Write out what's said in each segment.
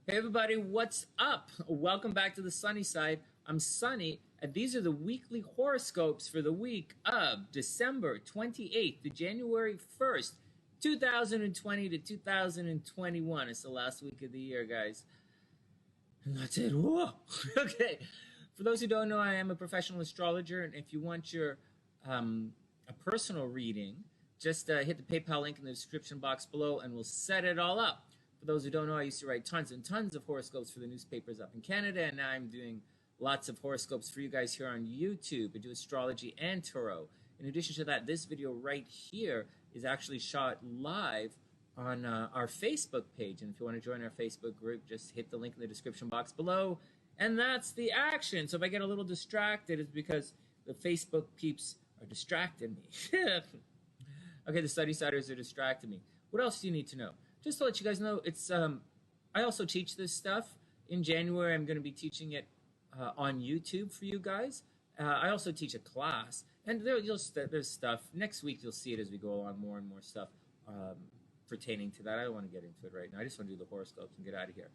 Hey everybody, what's up? Welcome back to the Sunny Side. I'm Sonny, and these are the weekly horoscopes for the week of December 28th to January 1st, 2020 to 2021. It's the last week of the year, guys. And that's it. Whoa! Okay. For those who don't know, I am a professional astrologer, and if you want your a personal reading, just hit the PayPal link in the description box below, and we'll set it all up. For those who don't know, I used to write tons and tons of horoscopes for the newspapers up in Canada, and now I'm doing lots of horoscopes for you guys here on YouTube. I do astrology and tarot. In addition to that, this video right here is actually shot live on our Facebook page. And if you want to join our Facebook group, just hit the link in the description box below. And that's the action. So if I get a little distracted, it's because the Facebook peeps are distracting me. Okay, the study siders are distracting me. What else do you need to know? Just to let you guys know, it's I also teach this stuff. In January, I'm going to be teaching it on YouTube for you guys. I also teach a class, and there's stuff. Next week, you'll see it as we go along, more and more stuff pertaining to that. I don't want to get into it right now. I just want to do the horoscopes and get out of here.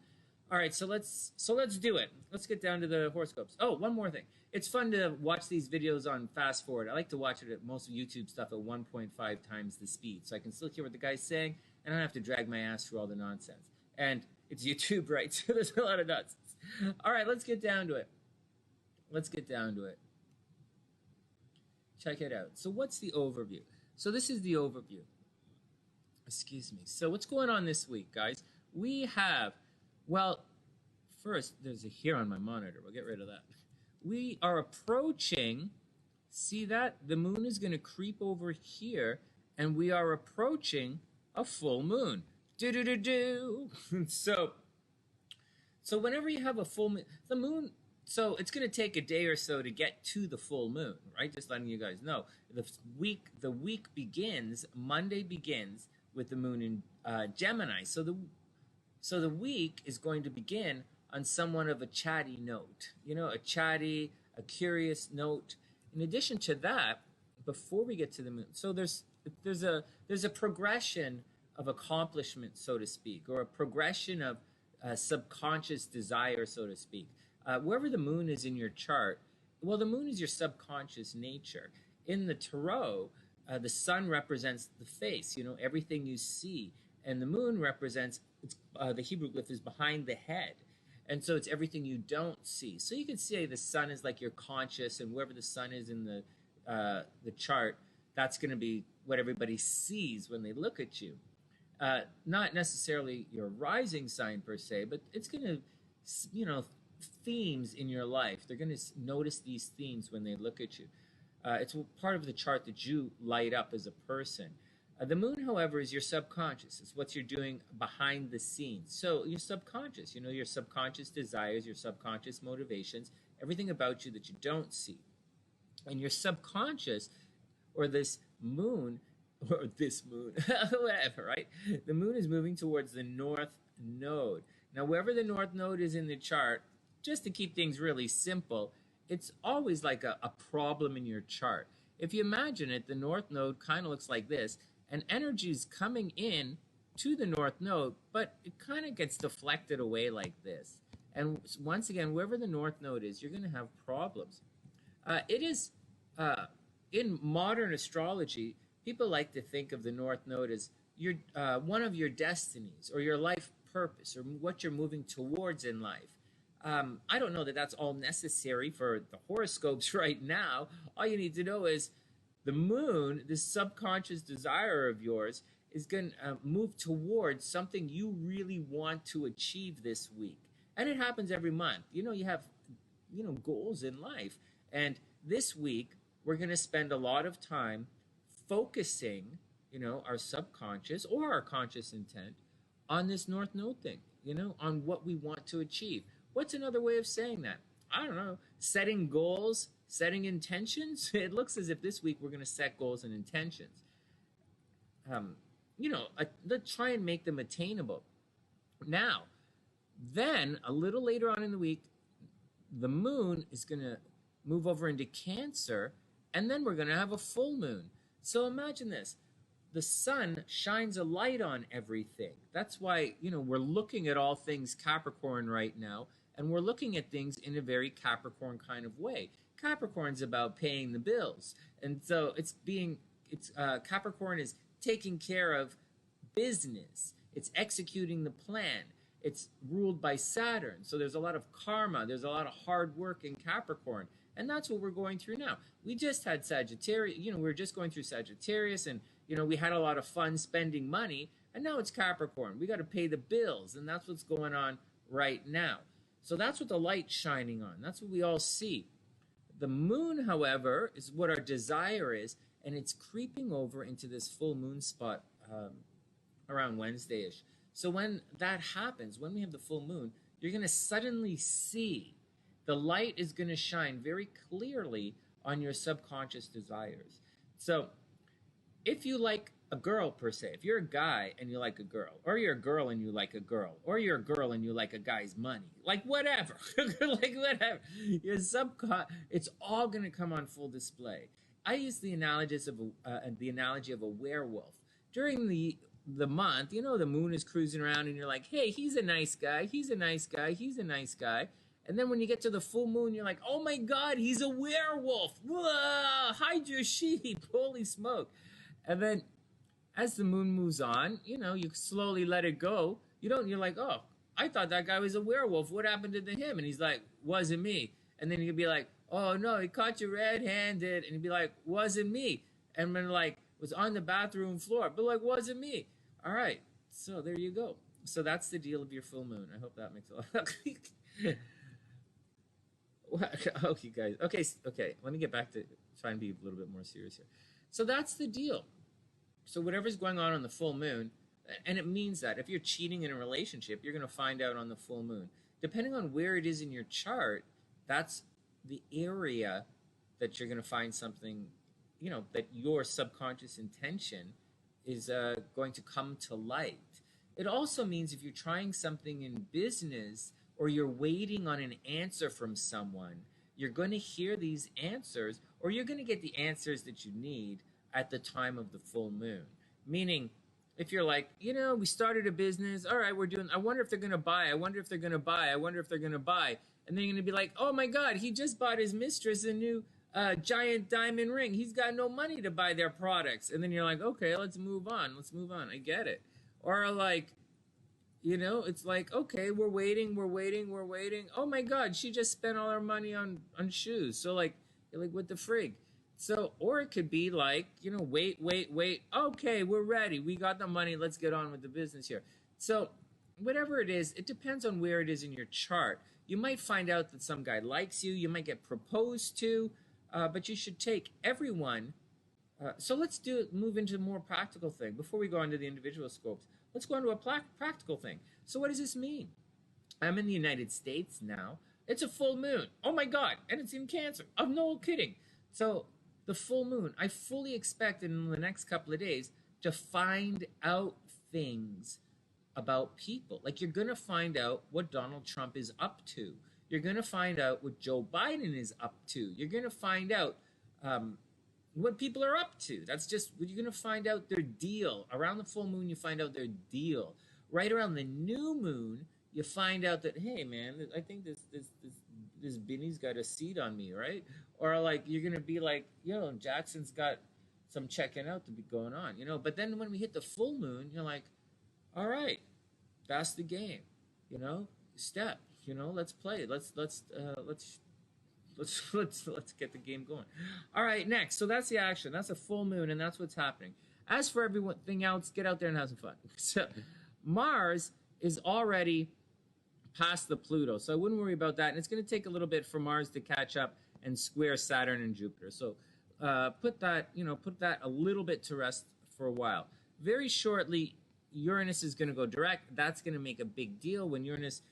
All right, so let's do it. Let's get down to the horoscopes. Oh, one more thing. It's fun to watch these videos on fast forward. I like to watch it at most of YouTube stuff at 1.5 times the speed, so I can still hear what the guy's saying, and I don't have to drag my ass through all the nonsense. And it's YouTube, right? So there's a lot of nonsense. All right, let's get down to it. Let's get down to it. Check it out. So what's the overview? So this is the overview. Excuse me. So what's going on this week, guys? We have, well, first, there's a here on my monitor. We'll get rid of that. We are approaching, see that? The moon is going to creep over here, and we are approaching a full moon. Do-do-do-do. So whenever you have a full moon, the moon, so it's going to take a day or so to get to the full moon, right? Just letting you guys know. The week begins, Monday begins with the moon in Gemini. So the week is going to begin on somewhat of a chatty note, a curious note. In addition to that, before we get to the moon, so there's a progression of accomplishment, so to speak, or a progression of subconscious desire, so to speak. Wherever the moon is in your chart, well, the moon is your subconscious nature. In the tarot, the sun represents the face, everything you see, and the moon represents, the Hebrew glyph is behind the head. And so it's everything you don't see. So you can say the sun is like your conscious, and wherever the sun is in the chart, that's going to be what everybody sees when they look at you. Not necessarily your rising sign per se, but it's going to, themes in your life. They're going to notice these themes when they look at you. It's part of the chart that you light up as a person. The moon, however, is your subconscious. It's what you're doing behind the scenes. So your subconscious, your subconscious desires, your subconscious motivations, everything about you that you don't see. And your subconscious, or this moon, whatever, right? The moon is moving towards the north node. Now, wherever the north node is in the chart, just to keep things really simple, it's always like a problem in your chart. If you imagine it, the north node kind of looks like this, and energy is coming in to the north node, but it kind of gets deflected away like this. And once again, wherever the north node is, you're going to have problems. It is, in modern astrology, people like to think of the north node as one of your destinies, or your life purpose, or what you're moving towards in life. I don't know that that's all necessary for the horoscopes right now. All you need to know is the moon, this subconscious desire of yours, is going to move towards something you really want to achieve this week. And it happens every month. You have, goals in life. And this week, we're going to spend a lot of time focusing, our subconscious or our conscious intent on this north node thing, on what we want to achieve. What's another way of saying that? I don't know. Setting goals, setting intentions. It looks as if this week we're going to set goals and intentions. Let's try and make them attainable. Now, then, a little later on in the week, the moon is going to move over into Cancer, and then we're going to have a full moon. So imagine this. the sun shines a light on everything. That's why, we're looking at all things Capricorn right now, and we're looking at things in a very Capricorn kind of way. Capricorn's about paying the bills. And so Capricorn is taking care of business. It's executing the plan. It's ruled by Saturn. So there's a lot of karma. There's a lot of hard work in Capricorn. And that's what we're going through now. We just had Sagittarius, we're just going through Sagittarius, and, we had a lot of fun spending money. And now it's Capricorn. We got to pay the bills. And that's what's going on right now. So that's what the light's shining on. That's what we all see. The moon, however, is what our desire is. And it's creeping over into this full moon spot around Wednesday-ish. So when that happens, when we have the full moon, you're going to suddenly see the light is going to shine very clearly on your subconscious desires. So if you like a girl, per se, if you're a guy and you like a girl, or you're a girl and you like a girl, or you're a girl and you like a guy's money, like whatever, your it's all going to come on full display. I use the analogy of a werewolf. During the month, the moon is cruising around and you're like, hey, he's a nice guy, he's a nice guy, he's a nice guy. And then when you get to the full moon, you're like, oh my God, he's a werewolf. Whoa, hide your sheep, holy smoke. And then as the moon moves on, you slowly let it go. You're like, oh, I thought that guy was a werewolf. What happened to him? And he's like, wasn't me. And then you could be like, oh no, he caught you red-handed. And he'd be like, wasn't me. And then was on the bathroom floor, but wasn't me. All right, so there you go. So that's the deal of your full moon. I hope that makes a lot of okay, guys. Okay. Let me get back to trying to be a little bit more serious here. So that's the deal. So whatever's going on the full moon, and it means that if you're cheating in a relationship, you're going to find out on the full moon. Depending on where it is in your chart, that's the area that you're going to find something, that your subconscious intention is going to come to light. It also means if you're trying something in business or you're waiting on an answer from someone, you're going to hear these answers, or you're going to get the answers that you need at the time of the full moon. Meaning, if you're like, we started a business, all right, I wonder if they're going to buy, I wonder if they're going to buy, I wonder if they're going to buy. And then you're going to be like, oh my God, he just bought his mistress a new giant diamond ring. He's got no money to buy their products. And then you're like, okay, let's move on. I get it. Or it's like, okay, we're waiting. Oh my God, she just spent all her money on shoes. So you're like, what the frig? So, or it could be like, wait. Okay, we're ready. We got the money. Let's get on with the business here. So whatever it is, it depends on where it is in your chart. You might find out that some guy likes you. You might get proposed to, but you should take everyone. So let's move into a more practical thing. Before we go into the individual scopes, let's go into a practical thing. So what does this mean? I'm in the United States now. It's a full moon. Oh my God. And it's in Cancer. I'm no kidding. So the full moon, I fully expect in the next couple of days to find out things about people. Like you're going to find out what Donald Trump is up to. You're going to find out what Joe Biden is up to. You're going to find out what people are up to. That's just, you're going to find out their deal. Around the full moon, you find out their deal. Right around the new moon, you find out that, hey man, I think this Binny's got a seat on me, right? Or you're going to be like, Jackson's got some checking out to be going on, But then when we hit the full moon, you're like, all right, that's the game, step, let's play. Let's get the game going. All right, next. So that's the action. That's a full moon, and that's what's happening. As for everything else, get out there and have some fun. So Mars is already past the Pluto, so I wouldn't worry about that. And it's going to take a little bit for Mars to catch up and square Saturn and Jupiter. So put that a little bit to rest for a while. Very shortly, Uranus is going to go direct. That's going to make a big deal when Uranus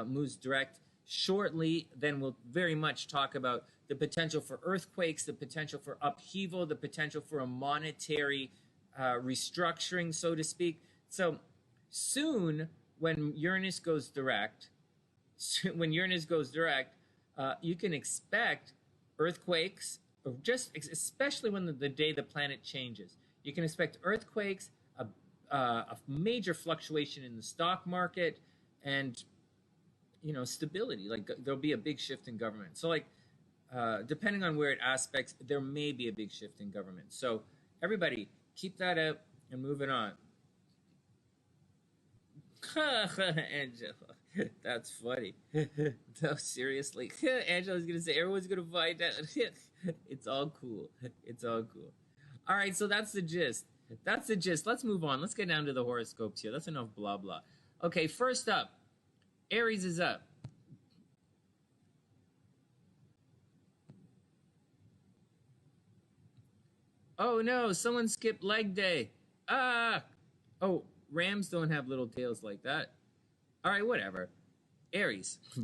moves direct. Shortly, then we'll very much talk about the potential for earthquakes, the potential for upheaval, the potential for a monetary restructuring, so to speak. So soon, when Uranus goes direct, you can expect earthquakes, especially when the day the planet changes. You can expect earthquakes, a major fluctuation in the stock market, and stability. Like there'll be a big shift in government. So like depending on where it aspects, there may be a big shift in government. So everybody keep that out and move it on. Angela, that's funny. No, seriously. Angela's gonna say everyone's gonna find out. It's all cool. It's all cool. All right, so that's the gist. That's the gist. Let's move on. Let's get down to the horoscopes here. That's enough blah blah. Okay, first up, Aries is up. Oh no, someone skipped leg day. Ah! Oh, Rams don't have little tails like that. All right, whatever. Aries. I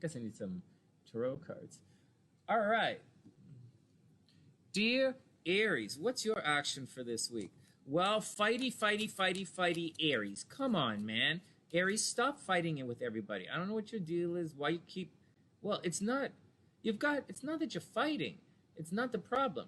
guess I need some tarot cards. All right. Dear Aries, what's your action for this week? Well, fighty, fighty, fighty, fighty, Aries. Come on, man. Aries, stop fighting it with everybody. I don't know what your deal is, why you keep... Well, it's not that you're fighting. It's not the problem.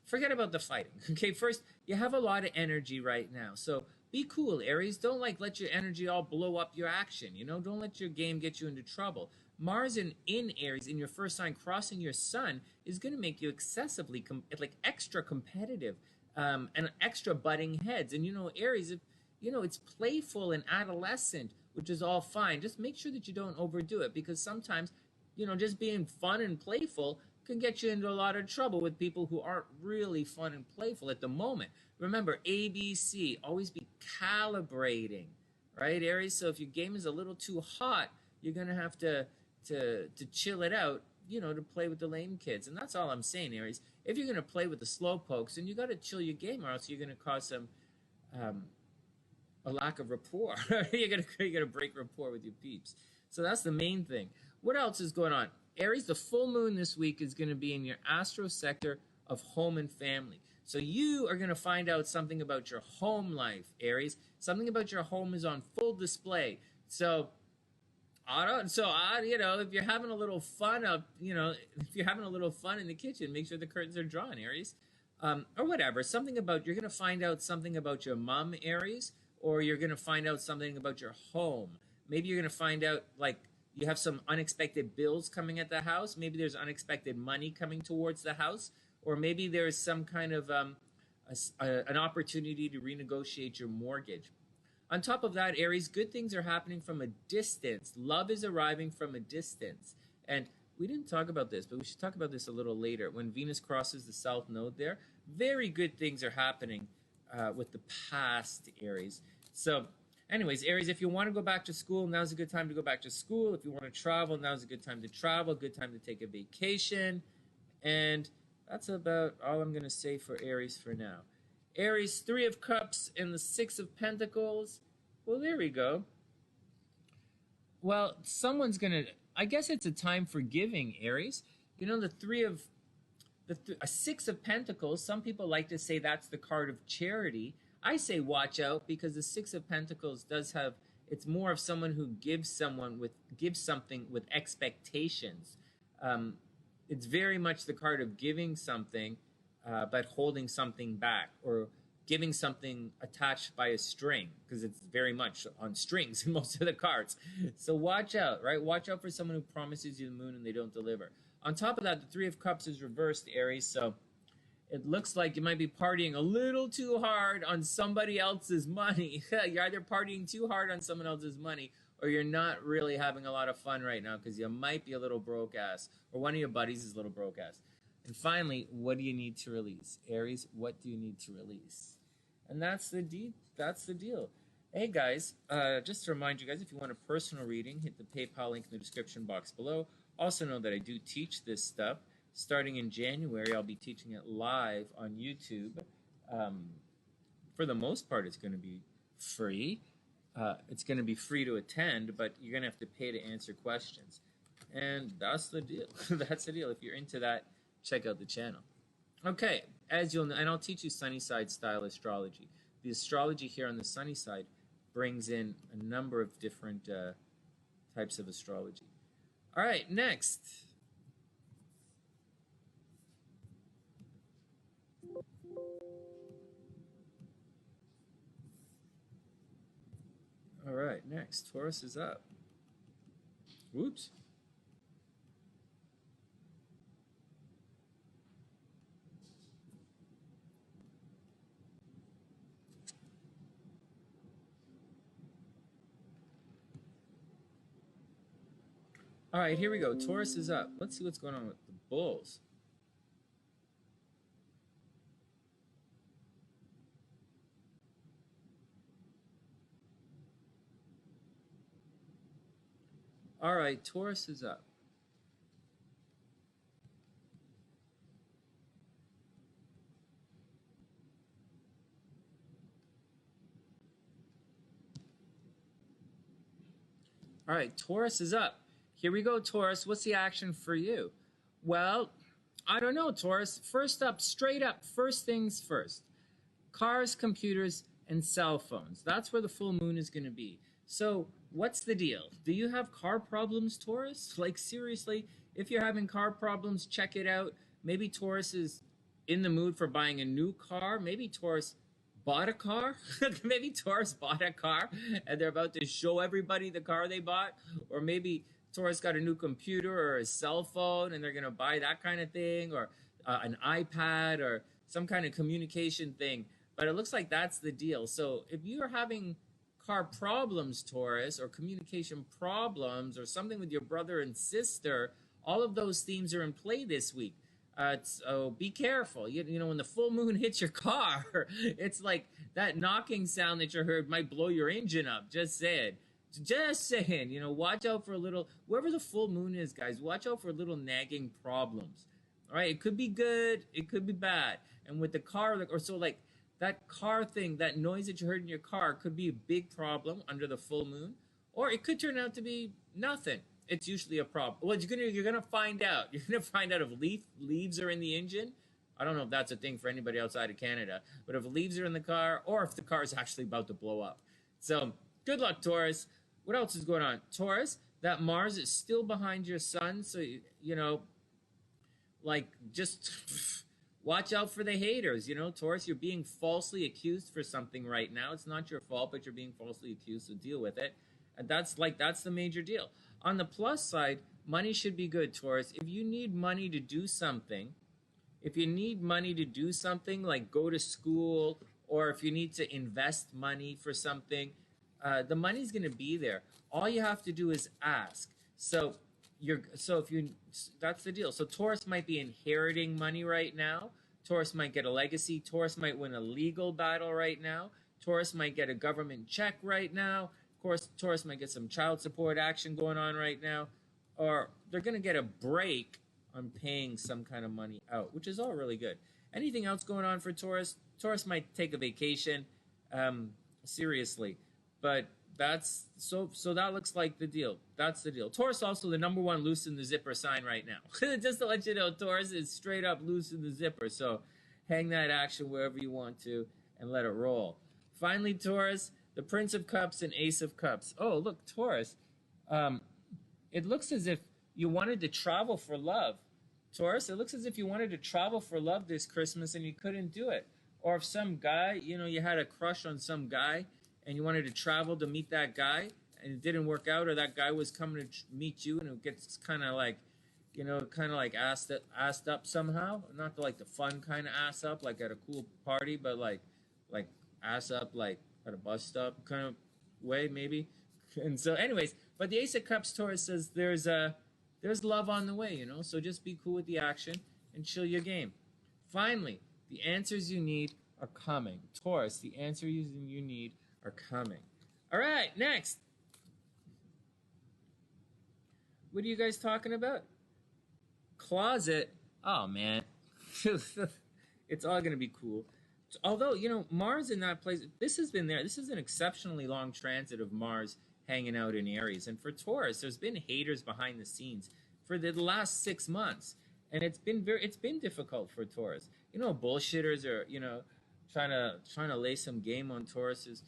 Forget about the fighting. Okay, first, you have a lot of energy right now. So be cool, Aries. Don't let your energy all blow up your action. Don't let your game get you into trouble. Mars in Aries, in your first sign, crossing your sun, is going to make you excessively, extra competitive and extra butting heads. And, Aries, it's playful and adolescent, which is all fine. Just make sure that you don't overdo it, because sometimes, just being fun and playful can get you into a lot of trouble with people who aren't really fun and playful at the moment. Remember, ABC, always be calibrating, right, Aries? So if your game is a little too hot, you're going to have to chill it out, to play with the lame kids. And that's all I'm saying, Aries. If you're going to play with the slow pokes, then you got to chill your game, or else you're going to cause some a lack of rapport. you're gonna break rapport with your peeps. So that's the main thing. What else is going on? Aries, the full moon this week is going to be in your astro sector of home and family. So you are going to find out something about your home life, Aries. Something about your home is on full display. So if you're having a little fun if you're having a little fun in the kitchen, make sure the curtains are drawn, Aries. Or whatever. You're going to find out something about your mom, Aries, or you're going to find out something about your home. Maybe you're going to find out, you have some unexpected bills coming at the house. Maybe there's unexpected money coming towards the house. Or maybe there's some kind of an opportunity to renegotiate your mortgage. On top of that, Aries, good things are happening from a distance. Love is arriving from a distance. And we didn't talk about this, but we should talk about this a little later. When Venus crosses the South Node there, very good things are happening with the past, Aries. So anyways, Aries, if you want to go back to school, now's a good time to go back to school. If you want to travel, now's a good time to travel, good time to take a vacation. And that's about all I'm going to say for Aries for now. Aries, 3 of Cups and the 6 of Pentacles. Well, there we go. Well, someone's going to... I guess it's a time for giving, Aries. A 6 of Pentacles, some people like to say that's the card of charity. I say watch out, because the 6 of Pentacles does have... It's more of someone who gives something with expectations. It's very much the card of giving something, but holding something back, or giving something attached by a string, because it's very much on strings in most of the cards. So watch out, right? Watch out for someone who promises you the moon and they don't deliver. On top of that, the 3 of Cups is reversed, Aries, so it looks like you might be partying a little too hard on somebody else's money. You're either partying too hard on someone else's money, or you're not really having a lot of fun right now, because you might be a little broke ass, or one of your buddies is a little broke ass. And finally, what do you need to release? Aries, what do you need to release? And that's the deal. Hey guys, just to remind you guys, if you want a personal reading, hit the PayPal link in the description box below. Also know that I do teach this stuff. Starting in January, I'll be teaching it live on YouTube. For the most part, it's going to be free. It's going to be free to attend, but you're going to have to pay to answer questions. And that's the deal. That's the deal. If you're into that, check out the channel. Okay, as you'll know, and I'll teach you SunnySide style astrology. The astrology here on the SunnySide brings in a number of different types of astrology. All right, next. All right, next, Taurus is up. Whoops. All right, here we go. Taurus is up. Let's see what's going on with the Bulls. All right, Taurus is up. All right, Taurus is up. Here we go, Taurus. What's the action for you? Well, I don't know, Taurus. First up, straight up, first things first. Cars, computers, and cell phones. That's where the full moon is going to be. So what's the deal? Do you have car problems, Taurus? Like, seriously, if you're having car problems, check it out. Maybe Taurus is in the mood for buying a new car. Maybe Taurus bought a car. Maybe Taurus bought a car and they're about to show everybody the car they bought. Or maybe Taurus got a new computer or a cell phone and they're going to buy that kind of thing, or an iPad or some kind of communication thing. But it looks like that's the deal. So if you're having car problems, Taurus, or communication problems, or something with your brother and sister, all of those themes are in play this week. So be careful. You know, when the full moon hits your car, it's like that knocking sound that you heard might blow your engine up. Just saying. Just saying. You know, watch out for a little, wherever the full moon is, guys, watch out for little nagging problems. All right? It could be good. It could be bad. And with the car, or so like, that car thing, that noise that you heard in your car could be a big problem under the full moon, or it could turn out to be nothing. It's usually a problem. Well, you're gonna find out. You're gonna find out if leaves are in the engine. I don't know if that's a thing for anybody outside of Canada, but if leaves are in the car, or if the car is actually about to blow up. So good luck, Taurus. What else is going on, Taurus? That Mars is still behind your sun, so you know, like, just watch out for the haters. You know, Taurus, you're being falsely accused for something right now. It's not your fault, but you're being falsely accused, so deal with it. And that's the major deal. On the plus side, money should be good, Taurus. If you need money to do something, like go to school, or if you need to invest money for something, the money's going to be there. All you have to do is ask. That's the deal. So Taurus might be inheriting money right now. Taurus might get a legacy. Taurus might win a legal battle right now. Taurus might get a government check right now. Of course, Taurus might get some child support action going on right now. Or they're going to get a break on paying some kind of money out, which is all really good. Anything else going on for Taurus? Taurus might take a vacation, seriously. But that's so that looks like the deal. That's the deal. Taurus also the number one loose in the zipper sign right now. Just to let you know, Taurus is straight up loose in the zipper. So hang that action wherever you want to and let it roll. Finally, Taurus, the Prince of Cups and Ace of Cups. Oh, look, Taurus. It looks as if you wanted to travel for love. Taurus, it looks as if you wanted to travel for love this Christmas and you couldn't do it. Or if some guy, you know, you had a crush on some guy and you wanted to travel to meet that guy and it didn't work out, or that guy was coming to meet you and it gets kind of like, you know, kind of like assed up somehow. Not like the fun kind of ass up, like at a cool party, but like ass up, like at a bus stop kind of way, maybe. And so anyways, but the Ace of Cups, Taurus, says there's love on the way, you know, so just be cool with the action and chill your game. Finally, the answers you need are coming. Taurus, the answers you need are coming. All right, next. What are you guys talking about? Closet. Oh, man. It's all going to be cool. Although, you know, Mars in that place, this has been there. This is an exceptionally long transit of Mars hanging out in Aries. And for Taurus, there's been haters behind the scenes for the last 6 months. And it's been difficult for Taurus. You know, bullshitters are, you know, trying to lay some game on Tauruses.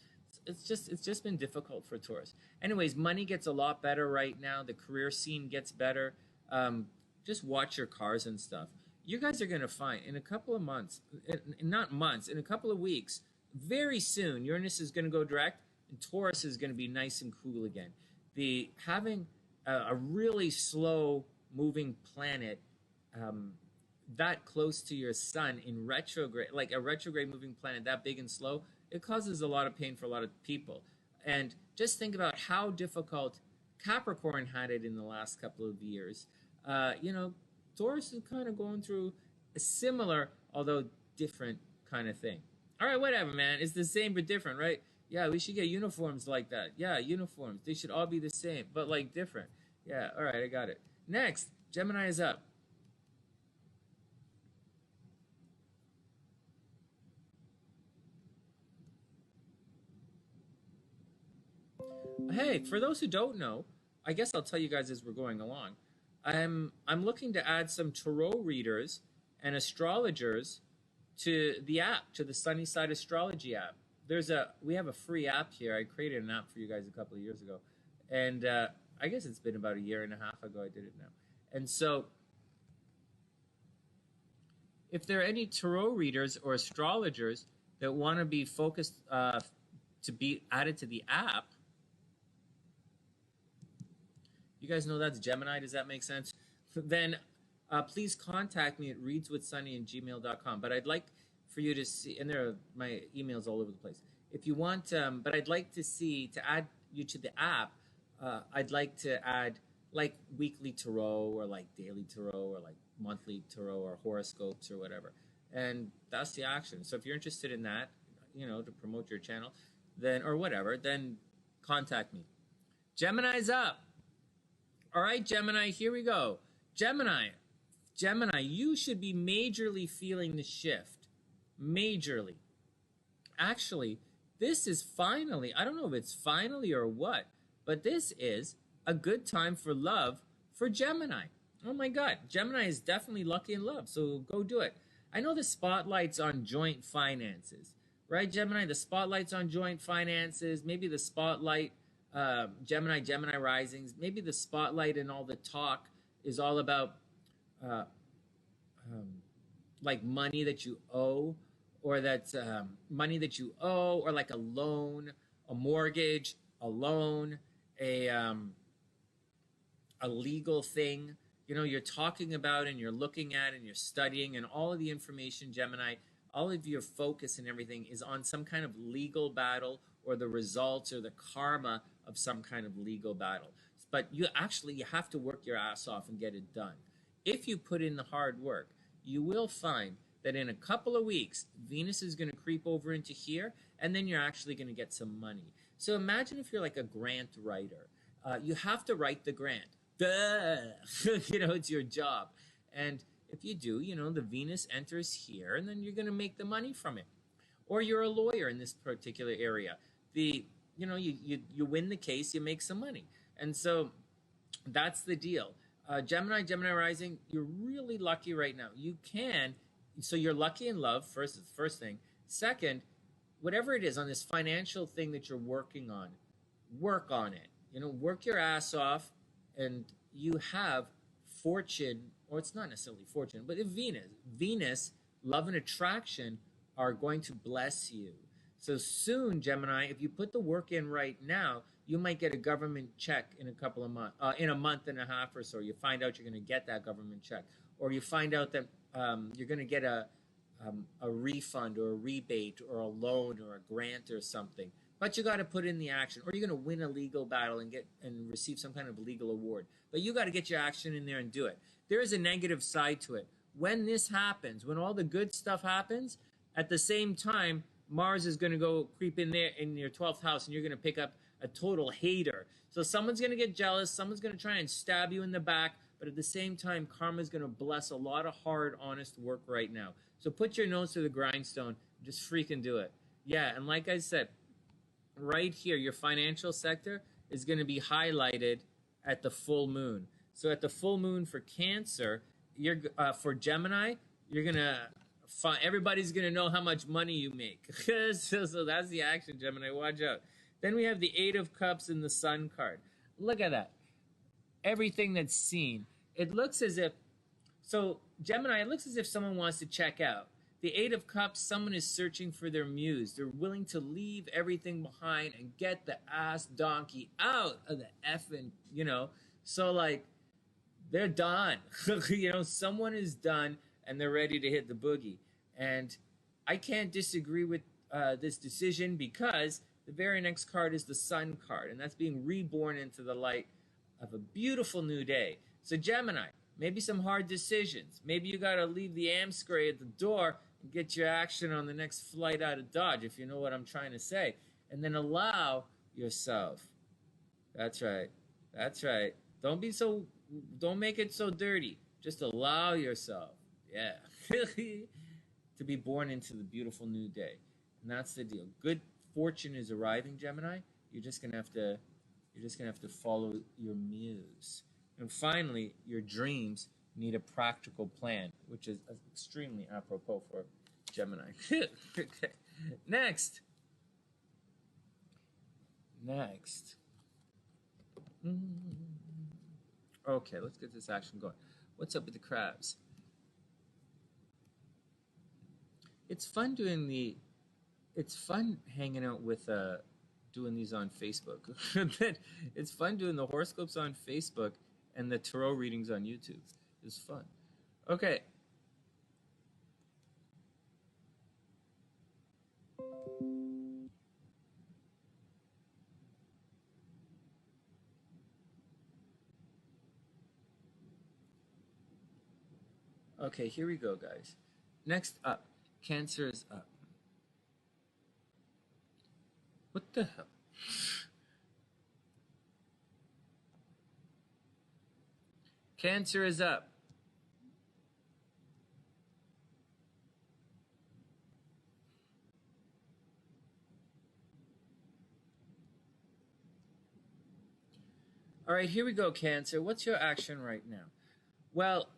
It's just been difficult for Taurus. Anyways, money gets a lot better right now. The career scene gets better. Just watch your cars and stuff. You guys are going to find in a couple of months, not months, in a couple of weeks, very soon, Uranus is going to go direct. And Taurus is going to be nice and cool again. The having a really slow moving planet that close to your sun in retrograde, like a retrograde moving planet that big and slow, it causes a lot of pain for a lot of people. And just think about how difficult Capricorn had it in the last couple of years. Taurus is kind of going through a similar, although different kind of thing. All right, whatever, man. It's the same but different, right? Yeah, we should get uniforms like that. Yeah, uniforms. They should all be the same, but like different. Yeah, all right, I got it. Next, Gemini is up. Hey, for those who don't know, I guess I'll tell you guys as we're going along. I'm looking to add some tarot readers and astrologers to the app, to the TheSunnySide astrology app. We have a free app here. I created an app for you guys a couple of years ago, and I guess it's been about a year and a half ago I did it now. And so, if there are any tarot readers or astrologers that want to be focused to be added to the app, you guys know that's Gemini. Does that make sense? Then please contact me at readswithsunny@gmail.com. But I'd like for you to see, and there are my emails all over the place. If you want, but I'd like to add you to the app. I'd like to add like weekly tarot or like daily tarot or like monthly tarot or horoscopes or whatever. And that's the action. So if you're interested in that, to promote your channel, then or whatever, then contact me. Gemini's up. All right, Gemini, here we go. Gemini, you should be majorly feeling the shift. Majorly. Actually, this is finally, I don't know if it's finally or what, but this is a good time for love for Gemini. Oh my God, Gemini is definitely lucky in love, so go do it. I know the spotlight's on joint finances, right, Gemini? The spotlight's on joint finances, maybe the spotlight, Gemini risings, maybe the spotlight and all the talk is all about like money that you owe, or that's money that you owe, or like a loan, a mortgage, a loan, a legal thing, you're talking about and you're looking at and you're studying, and all of the information, Gemini, all of your focus and everything is on some kind of legal battle or the results or the karma of some kind of legal battle. But you have to work your ass off and get it done. If you put in the hard work, you will find that in a couple of weeks, Venus is going to creep over into here, and then you're actually going to get some money. So imagine if you're like a grant writer. You have to write the grant. It's your job. And if you do, the Venus enters here, and then you're going to make the money from it. Or you're a lawyer in this particular area. You win the case, you make some money. And so that's the deal. Gemini rising, you're really lucky right now. So you're lucky in love, first thing. Second, whatever it is on this financial thing that you're working on, work on it. Work your ass off, and you have fortune, or it's not necessarily fortune, but Venus, love and attraction are going to bless you. So soon, Gemini, if you put the work in right now, you might get a government check in a couple of months, in a month and a half or so. You find out you're going to get that government check, or you find out that you're going to get a refund or a rebate or a loan or a grant or something. But you got to put in the action, or you're going to win a legal battle and receive some kind of legal award. But you got to get your action in there and do it. There is a negative side to it. When this happens, when all the good stuff happens, at the same time, Mars is going to go creep in there in your 12th house, and you're going to pick up a total hater. So someone's going to get jealous. Someone's going to try and stab you in the back. But at the same time, karma is going to bless a lot of hard, honest work right now. So put your nose to the grindstone. Just freaking do it. Yeah, and like I said, right here, your financial sector is going to be highlighted at the full moon. So at the full moon for Cancer, for Gemini, you're going to everybody's going to know how much money you make. so that's the action, Gemini. Watch out. Then we have the Eight of Cups and the Sun card. Look at that. Everything that's seen. It looks as if, so Gemini, it looks as if someone wants to check out. The Eight of Cups, someone is searching for their muse. They're willing to leave everything behind and get the ass donkey out of the effing, So, like, they're done. Someone is done and they're ready to hit the boogie. And I can't disagree with this decision because the very next card is the Sun card. And that's being reborn into the light of a beautiful new day. So, Gemini, maybe some hard decisions. Maybe you got to leave the Amscray at the door and get your action on the next flight out of Dodge, if you know what I'm trying to say. And then allow yourself. That's right. Don't make it so dirty. Just allow yourself. Yeah. To be born into the beautiful new day. And that's the deal. Good fortune is arriving, Gemini. You're just gonna have to follow your muse. And finally, your dreams need a practical plan, which is extremely apropos for Gemini. Okay. Next. Okay, let's get this action going. What's up with the crabs? It's fun hanging out with doing these on Facebook. It's fun doing the horoscopes on Facebook and the tarot readings on YouTube. It's fun. Okay. Okay, here we go, guys. Next up, Cancer is up. What the hell? Cancer is up. All right, here we go, Cancer. What's your action right now? Well,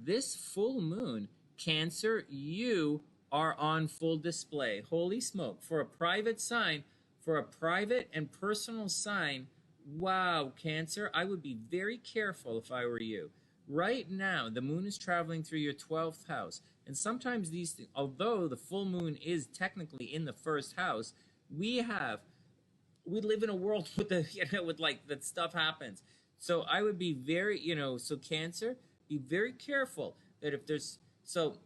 this full moon, Cancer, you are on full display. Holy smoke. For a private sign, for a private and personal sign, wow, Cancer, I would be very careful if I were you. Right now, the moon is traveling through your 12th house. And sometimes these things, although the full moon is technically in the first house, we live in a world with that stuff happens. So I would be very, so Cancer, be very careful that if there's, so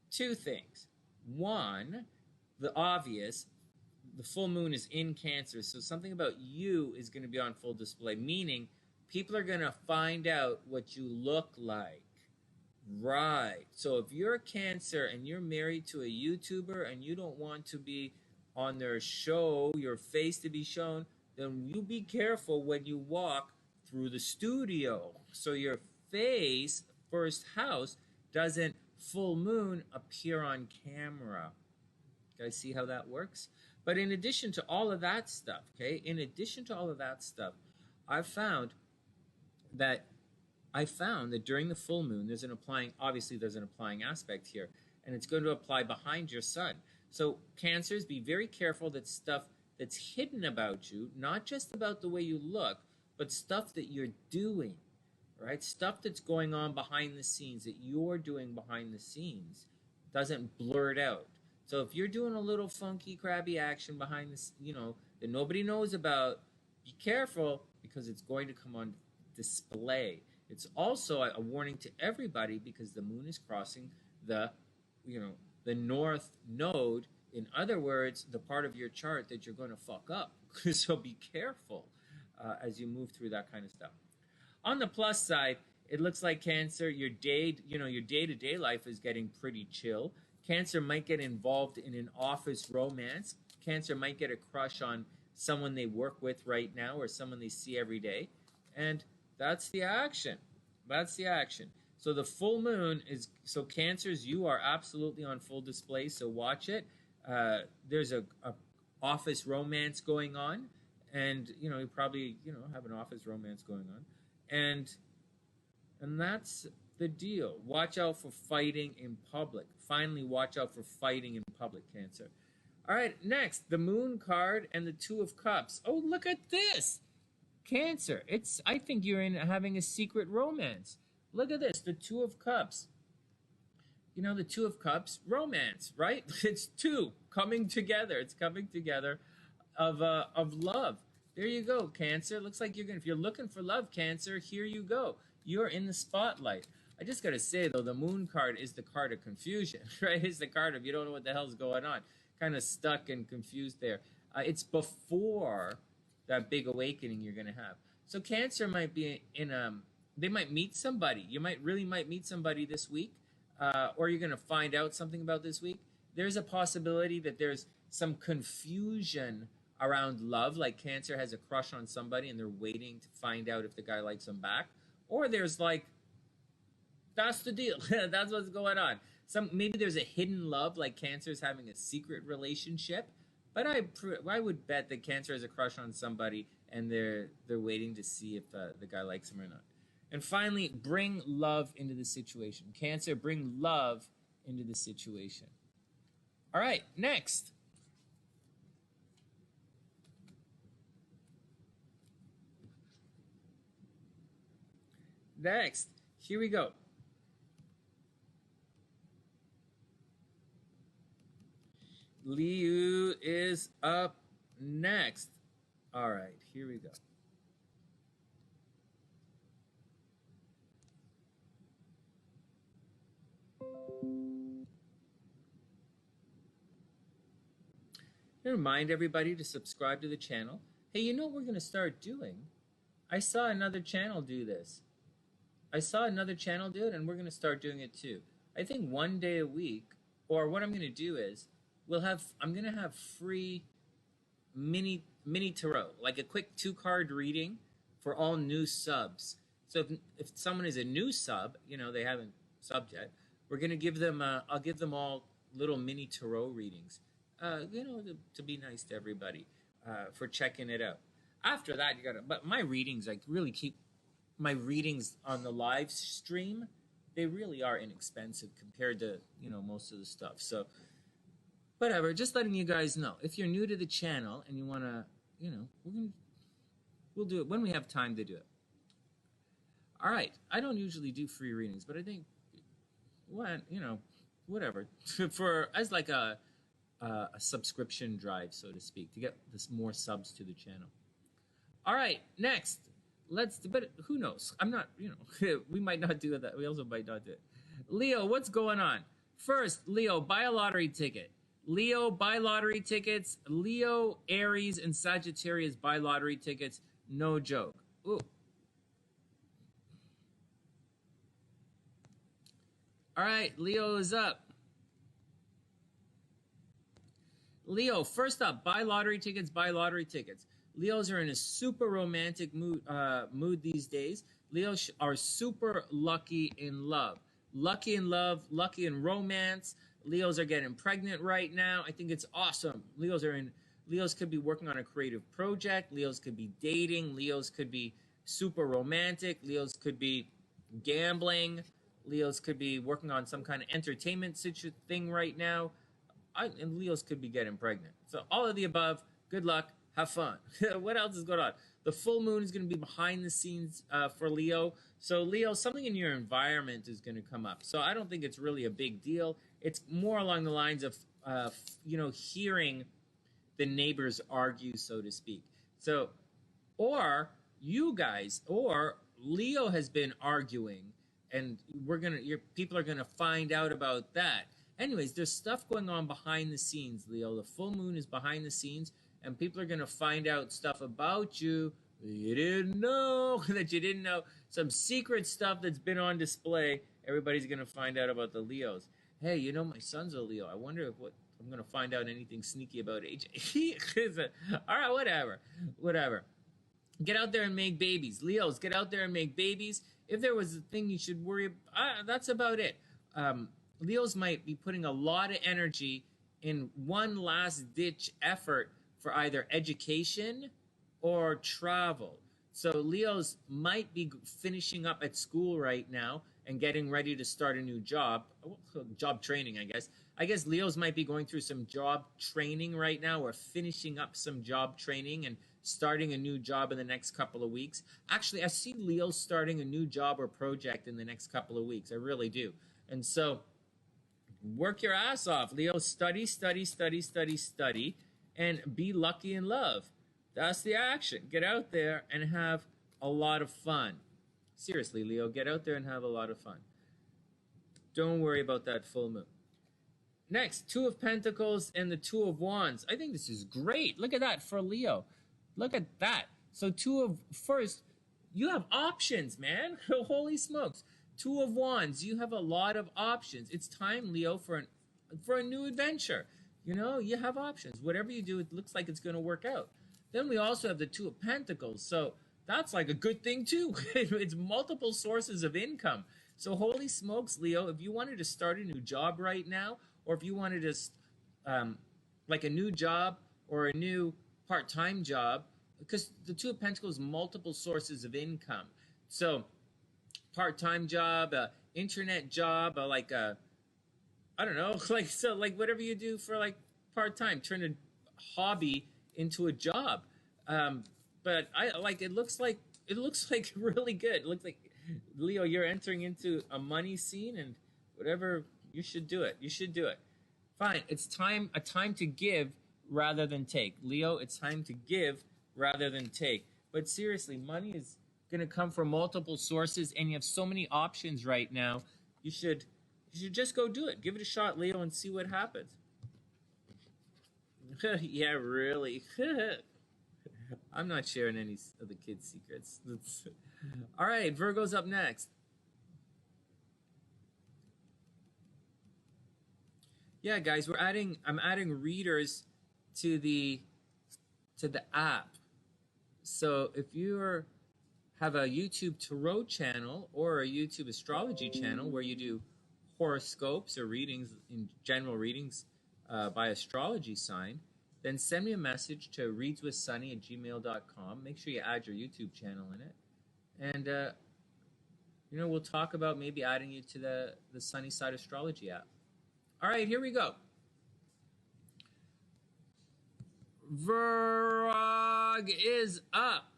two things. One, the obvious, the full moon is in Cancer, so something about you is going to be on full display, meaning people are going to find out what you look like. Right. So if you're a Cancer and you're married to a YouTuber and you don't want to be on their show, your face to be shown, then you be careful when you walk through the studio. So your face, first house, doesn't full moon appear on camera. You guys see how that works? But in addition to all of that stuff, I found that during the full moon, there's an applying aspect here, and it's going to apply behind your sun. So Cancers, be very careful that stuff that's hidden about you, not just about the way you look, but stuff that you're doing, right? Stuff that's going on behind the scenes, that you're doing behind the scenes, doesn't blurt out. So if you're doing a little funky, crabby action behind this, that nobody knows about, be careful because it's going to come on display. It's also a warning to everybody because the moon is crossing the north node. In other words, the part of your chart that you're going to fuck up. So be careful as you move through that kind of stuff. On the plus side, it looks like Cancer, your day-to-day life is getting pretty chill. Cancer might get involved in an office romance. Cancer might get a crush on someone they work with right now or someone they see every day. And that's the action. So the full moon is, so Cancers, you are absolutely on full display, so watch it. There's a office romance going on, and you probably have an office romance going on, and that's the deal. Watch out for fighting in public. Finally, watch out for fighting in public, Cancer. All right, next, the Moon card and the Two of Cups. Oh, look at this, Cancer. I think you're having a secret romance. Look at this, the Two of Cups. you know, the Two of Cups, romance, right? It's two coming together. It's coming together of love. There you go, Cancer. Looks like you're gonna, if you're looking for love, Cancer, here you go. You're in the spotlight. I just gotta say though, the Moon card is the card of confusion, right? It's the card of you don't know what the hell's going on, kind of stuck and confused there. It's before that big awakening you're gonna have. So Cancer might be in they might meet somebody. You might meet somebody this week, or you're gonna find out something about this week. There's a possibility that there's some confusion around love, like Cancer has a crush on somebody and they're waiting to find out if the guy likes them back, or there's like, that's the deal. That's what's going on. Maybe there's a hidden love, like Cancer's having a secret relationship, but I would bet that Cancer has a crush on somebody and they're waiting to see if the guy likes him or not. And finally, bring love into the situation. Cancer, bring love into the situation. All right, next. Next, here we go. Leo is up next. All right, here we go. I remind everybody to subscribe to the channel. Hey, you know what we're going to start doing? I saw another channel do this. I saw another channel do it, and we're going to start doing it too. I think one day a week, or what I'm going to do is, I'm going to have free mini tarot, like a quick 2-card reading for all new subs. So if someone is a new sub, you know, they haven't subbed yet, we're going to give them, I'll give them all little mini tarot readings, you know, to be nice to everybody, for checking it out. After that, but my readings, I really keep my readings on the live stream. They really are inexpensive compared to, you know, most of the stuff. So whatever, just letting you guys know. If you're new to the channel and you want to, you know, we'll do it when we have time to do it. All right, I don't usually do free readings, but I think, well, you know, whatever, as like a subscription drive, so to speak, to get this more subs to the channel. All right, next. But who knows? I'm not, you know, we might not do that. We also might not do it. Leo, what's going on? First, Leo, buy a lottery ticket. Leo, buy lottery tickets. Leo, Aries, and Sagittarius buy lottery tickets. No joke. Ooh. All right, Leo is up. Leo, first up, buy lottery tickets, buy lottery tickets. Leos are in a super romantic mood these days. Leos are super lucky in love. Lucky in love, lucky in romance. Leos are getting pregnant right now. I think it's awesome. Leos could be working on a creative project. Leos could be dating. Leos could be super romantic. Leos could be gambling. Leos could be working on some kind of entertainment thing right now. And Leos could be getting pregnant. So all of the above, good luck. Have fun. What else is going on? The full moon is going to be behind the scenes for Leo. So Leo, something in your environment is going to come up. So I don't think it's really a big deal. It's more along the lines of, you know, hearing the neighbors argue, so to speak. So, or you guys, or Leo has been arguing, and people are going to find out about that. Anyways, there's stuff going on behind the scenes, Leo. The full moon is behind the scenes. And people are going to find out stuff about you that you didn't know, that you didn't know. Some secret stuff that's been on display. Everybody's going to find out about the Leos. Hey, you know, my son's a Leo. I wonder if I'm going to find out anything sneaky about AJ. All right, whatever. Get out there and make babies. Leos, get out there and make babies. If there was a thing you should worry about, that's about it. Leos might be putting a lot of energy in one last-ditch effort for either education or travel. So Leos might be finishing up at school right now and getting ready to start a new job training, I guess. I guess Leos might be going through some job training right now, or finishing up some job training and starting a new job in the next couple of weeks. Actually, I see Leos starting a new job or project in the next couple of weeks. I really do. And so work your ass off, Leo. Study, study, study, study, study, and be lucky in love. That's the action. Get out there and have a lot of fun. Seriously, Leo, get out there and have a lot of fun. Don't worry about that full moon. Next, Two of Pentacles and the Two of Wands. I think this is great. Look at that for Leo. Look at that. So first, you have options, man. Holy smokes. Two of Wands, you have a lot of options. It's time, Leo, for a new adventure. You know, you have options. Whatever you do, it looks like it's going to work out. Then we also have the Two of Pentacles. So that's like a good thing too. It's multiple sources of income. So holy smokes, Leo, if you wanted to start a new job right now, or if you wanted to, like a new job or a new part-time job, because the Two of Pentacles, multiple sources of income. So part-time job, internet job, like I don't know, like whatever you do for like part-time, turn a hobby into a job. But I like it looks like really good. It looks like, Leo, you're entering into a money scene, and whatever, you should do it. You should do it. Fine. It's a time to give rather than take. Leo, it's time to give rather than take. But seriously, money is going to come from multiple sources, and you have so many options right now. You should just go do it. Give it a shot, Leo, and see what happens. Yeah, really. I'm not sharing any of the kids' secrets. All right, Virgo's up next. Yeah, guys, I'm adding readers to the app. So if you have a YouTube Tarot channel or a YouTube Astrology channel where you do horoscopes or readings, in general readings by astrology sign, then send me a message to readswithsunny@gmail.com. Make sure you add your YouTube channel in it. And, you know, we'll talk about maybe adding you to the TheSunnySide astrology app. All right, here we go. Virgo is up.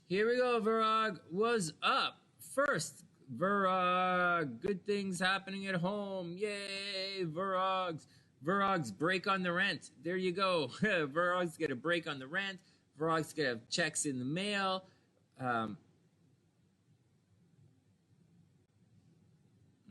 Here we go. Virgo was up. First, Virgo, good things happening at home. Yay, Virgos. Virgos, break on the rent. There you go. Virgos get a break on the rent. Virgos get have checks in the mail.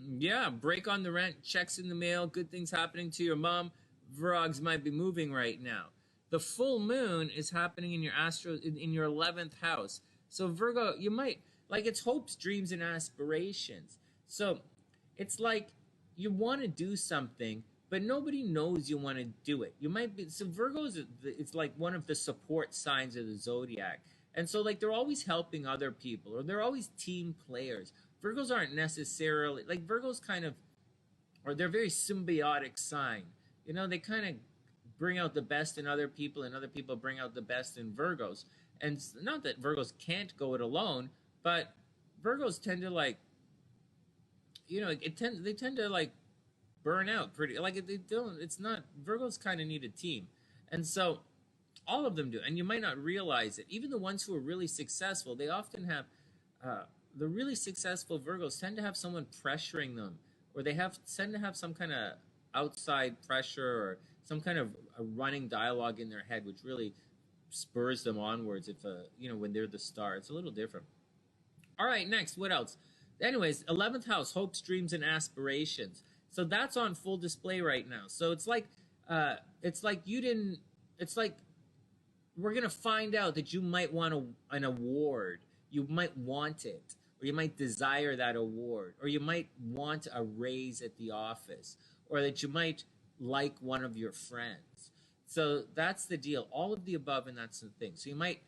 Yeah, break on the rent, checks in the mail, good things happening to your mom. Virgos might be moving right now. The full moon is happening in your in your 11th house. So Virgo, you might, like, it's hopes, dreams, and aspirations. So it's like you want to do something, but nobody knows you want to do it. You might be, so Virgos, it's like one of the support signs of the zodiac. And so, like, they're always helping other people, or they're always team players. Virgos aren't necessarily, like, Virgos kind of, or they're a very symbiotic sign. You know, they kind of bring out the best in other people, and other people bring out the best in Virgos. And not that Virgos can't go it alone, but Virgos tend to, like, you know, they tend to, like, burn out pretty, like, they don't, it's not, Virgos kind of need a team. And so all of them do, and you might not realize it. Even the ones who are really successful, they often have, the really successful Virgos tend to have someone pressuring them, or they tend to have some kind of outside pressure, or some kind of a running dialogue in their head, which really spurs them onwards. If you know, when they're the star, it's a little different. All right, next, what else? Anyways, 11th house, hopes, dreams, and aspirations. So that's on full display right now. So it's like you didn't. It's like we're gonna find out that you might want an award. You might want it, or you might desire that award, or you might want a raise at the office, or that you might like one of your friends. So that's the deal. All of the above, and that's the thing. So you might.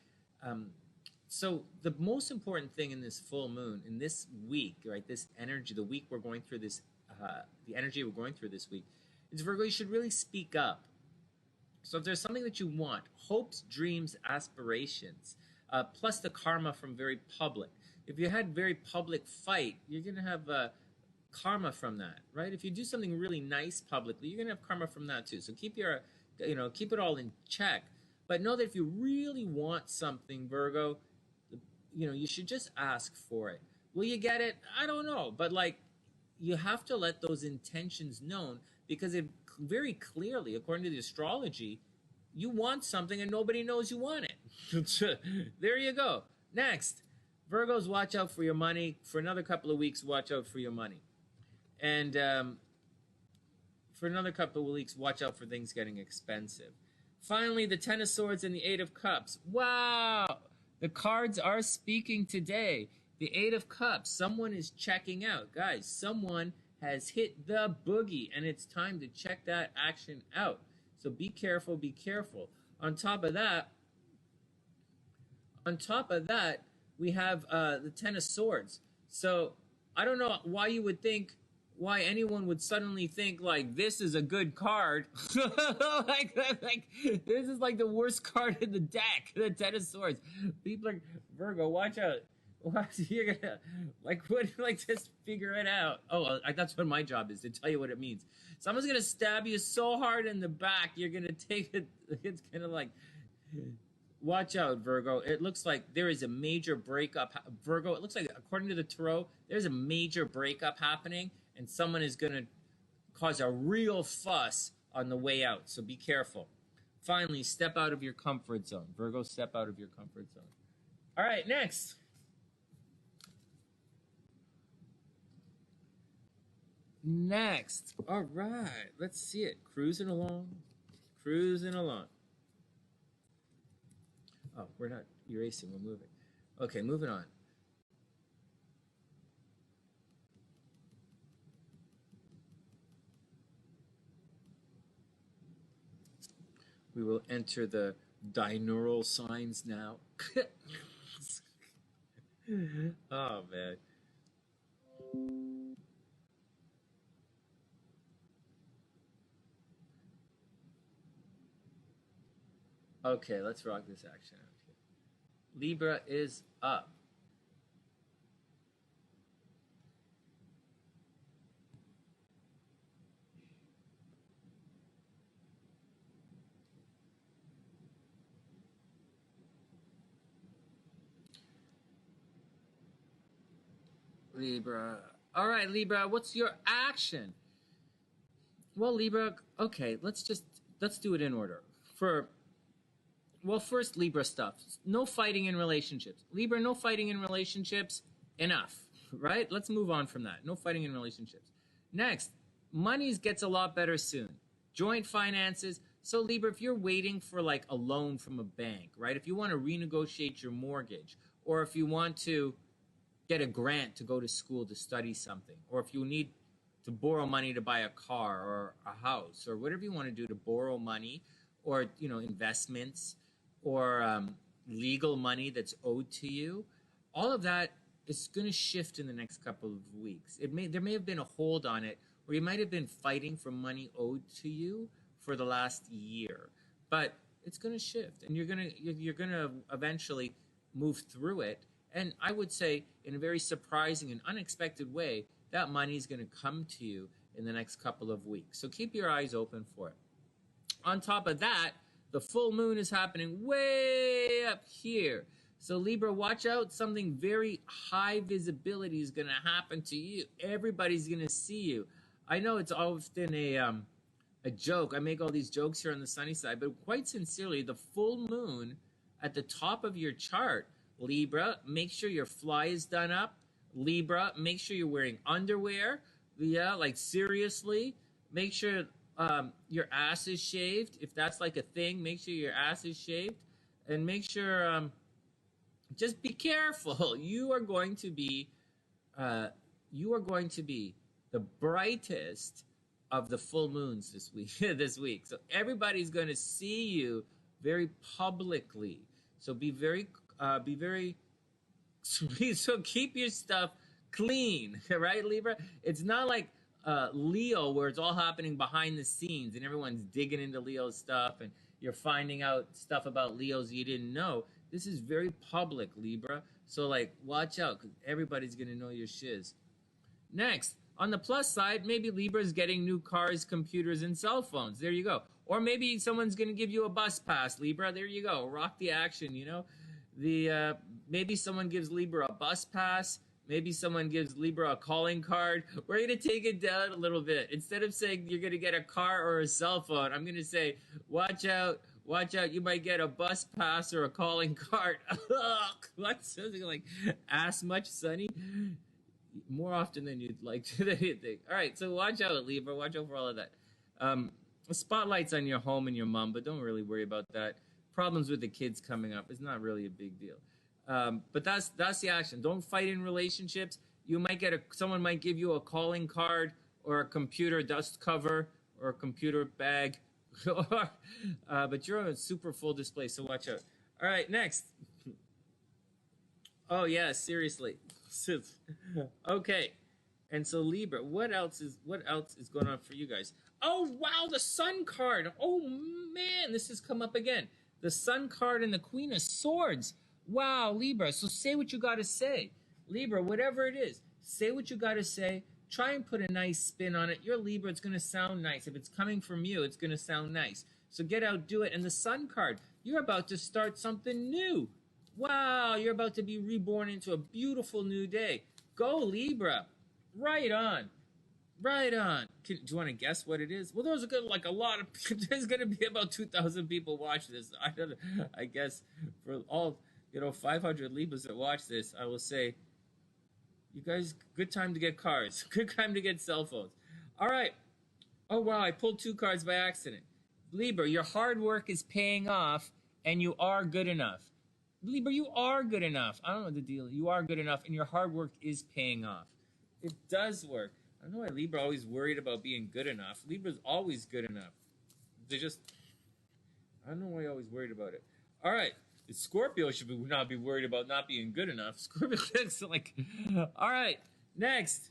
So the most important thing in this full moon, in this week, right? This energy, the week we're going through this, the energy we're going through this week, is Virgo. You should really speak up. So if there's something that you want, hopes, dreams, aspirations, plus the karma from very public. If you had very public fight, you're going to have karma from that, right? If you do something really nice publicly, you're going to have karma from that too. So keep your, keep it all in check. But know that if you really want something, Virgo, you should just ask for it. Will you get it? I don't know. But, like, you have to let those intentions known, because it very clearly, according to the astrology, you want something and nobody knows you want it. There you go. Next, Virgos, watch out for your money. For another couple of weeks, watch out for your money. And for another couple of weeks, watch out for things getting expensive. Finally, the Ten of Swords and the Eight of Cups. Wow! The cards are speaking today. The Eight of Cups. Someone is checking out. Guys, someone has hit the boogie, and it's time to check that action out. So be careful, be careful. On top of that, we have the Ten of Swords. So I don't know why you would think, why anyone would suddenly think like this is a good card. like this is like the worst card in the deck, the Ten of Swords. People are, Virgo, watch out. You're gonna just figure it out. Oh, that's what my job is, to tell you what it means. Someone's gonna stab you so hard in the back, you're gonna take it. It's gonna like, watch out, Virgo. It looks like there is a major breakup. Virgo, it looks like, according to the tarot, there's a major breakup happening, and someone is gonna cause a real fuss on the way out. So be careful. Finally, step out of your comfort zone. Virgo, step out of your comfort zone. All right, next. Next. All right, let's see it. Cruising along. Oh, we're not erasing, we're moving. Okay, moving on. We will enter the binaural signs now. Oh, man. Okay, let's rock this action out here. Libra is up. Libra. All right, Libra, what's your action? Well, Libra, okay, let's do it in order. First, Libra stuff. No fighting in relationships. Libra, no fighting in relationships. Enough, right? Let's move on from that. No fighting in relationships. Next, money gets a lot better soon. Joint finances. So, Libra, if you're waiting for like a loan from a bank, right? If you want to renegotiate your mortgage, or if you want to get a grant to go to school to study something, or if you need to borrow money to buy a car or a house, or whatever you want to do to borrow money, or, investments, or legal money that's owed to you, all of that is going to shift in the next couple of weeks. There may have been a hold on it, or you might have been fighting for money owed to you for the last year, but it's going to shift, and you're going to eventually move through it. And I would say, in a very surprising and unexpected way, that money is going to come to you in the next couple of weeks. So keep your eyes open for it. On top of that, the full moon is happening way up here. So Libra, watch out. Something very high visibility is going to happen to you. Everybody's going to see you. I know it's often a joke. I make all these jokes here on the sunny side, but quite sincerely, the full moon at the top of your chart, Libra, make sure your fly is done up. Libra, make sure you're wearing underwear. Yeah, like seriously. Make sure your ass is shaved. If that's like a thing, make sure your ass is shaved. And make sure, just be careful. You are going to be the brightest of the full moons this week. So everybody's going to see you very publicly. So be very so keep your stuff clean, right, Libra? It's not like Leo, where it's all happening behind the scenes and everyone's digging into Leo's stuff and you're finding out stuff about Leos you didn't know. This is very public, Libra. So, like, watch out, because everybody's going to know your shiz. Next, on the plus side, maybe Libra's getting new cars, computers, and cell phones. There you go. Or maybe someone's going to give you a bus pass, Libra. There you go. Rock the action, Maybe someone gives Libra a bus pass. Maybe someone gives Libra a calling card. We're going to take it down a little bit. Instead of saying you're going to get a car or a cell phone, I'm going to say, watch out, you might get a bus pass or a calling card. What? Something like, ask much, Sonny? More often than you'd like to think. All right, so watch out, Libra. Watch out for all of that. Spotlight's on your home and your mom, but don't really worry about that. Problems with the kids coming up is not really a big deal. But that's the action. Don't fight in relationships. You might get someone might give you a calling card or a computer dust cover or a computer bag, but you're on a super full display, so watch out. All right, next. Oh yeah, seriously. Okay, and so Libra, what else is going on for you guys? Oh wow, the Sun card. Oh man, this has come up again. The Sun card and the Queen of Swords. Wow, Libra. So say what you got to say. Libra, whatever it is, say what you got to say. Try and put a nice spin on it. You're Libra, it's going to sound nice. If it's coming from you, it's going to sound nice. So get out, do it. And the Sun card, you're about to start something new. Wow, you're about to be reborn into a beautiful new day. Go, Libra. Right on. Right on. Do you want to guess what it is? Well, there's a lot of. There's going to be about 2,000 people watch this. I guess for all 500 Libras that watch this, I will say, you guys, good time to get cars. Good time to get cell phones. All right. Oh wow, I pulled 2 cards by accident. Libra, your hard work is paying off, and you are good enough. Libra, you are good enough. I don't know the deal. You are good enough, and your hard work is paying off. It does work. I don't know why Libra always worried about being good enough. Libra's always good enough. I don't know why you're always worried about it. All right. Scorpio should not be worried about not being good enough. Scorpio is like, all right, next.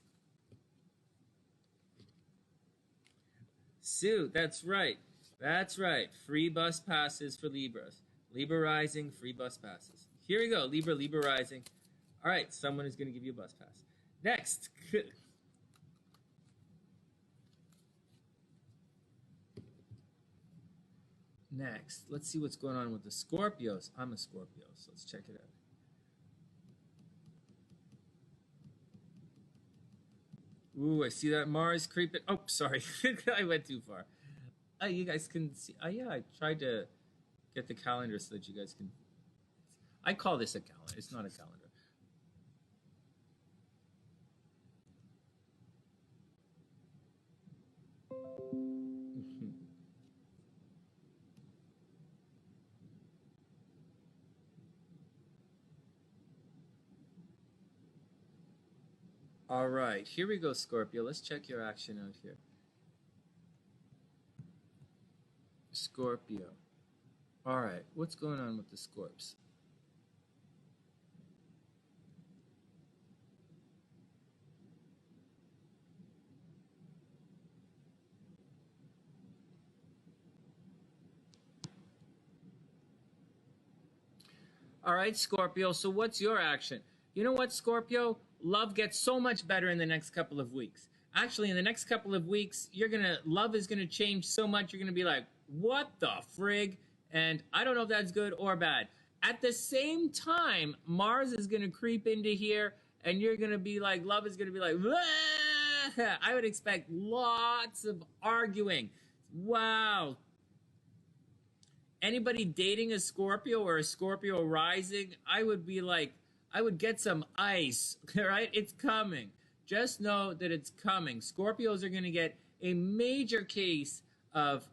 Sue, that's right. That's right. Free bus passes for Libras. Libra rising, free bus passes. Here we go. Libra rising. All right, someone is going to give you a bus pass. Next. Next, let's see what's going on with the Scorpios. I'm a Scorpio, so let's check it out. Ooh, I see that Mars creeping. Oh, sorry. I went too far. You guys can see. Yeah, I tried to get the calendar so that you guys can. I call this a calendar. It's not a calendar. All right, here we go, Scorpio. Let's check your action out here. Scorpio. All right, what's going on with the Scorps? All right, Scorpio, so what's your action? You know what, Scorpio? Love gets so much better in the next couple of weeks. Actually, in the next couple of weeks, love is gonna change so much, you're gonna be like, what the frig? And I don't know if that's good or bad. At the same time, Mars is gonna creep into here, and you're gonna be like, love is gonna be like, wah! I would expect lots of arguing. Wow. Anybody dating a Scorpio or a Scorpio rising, I would be like, I would get some ice, right? It's coming. Just know that it's coming. Scorpios are going to get a major case of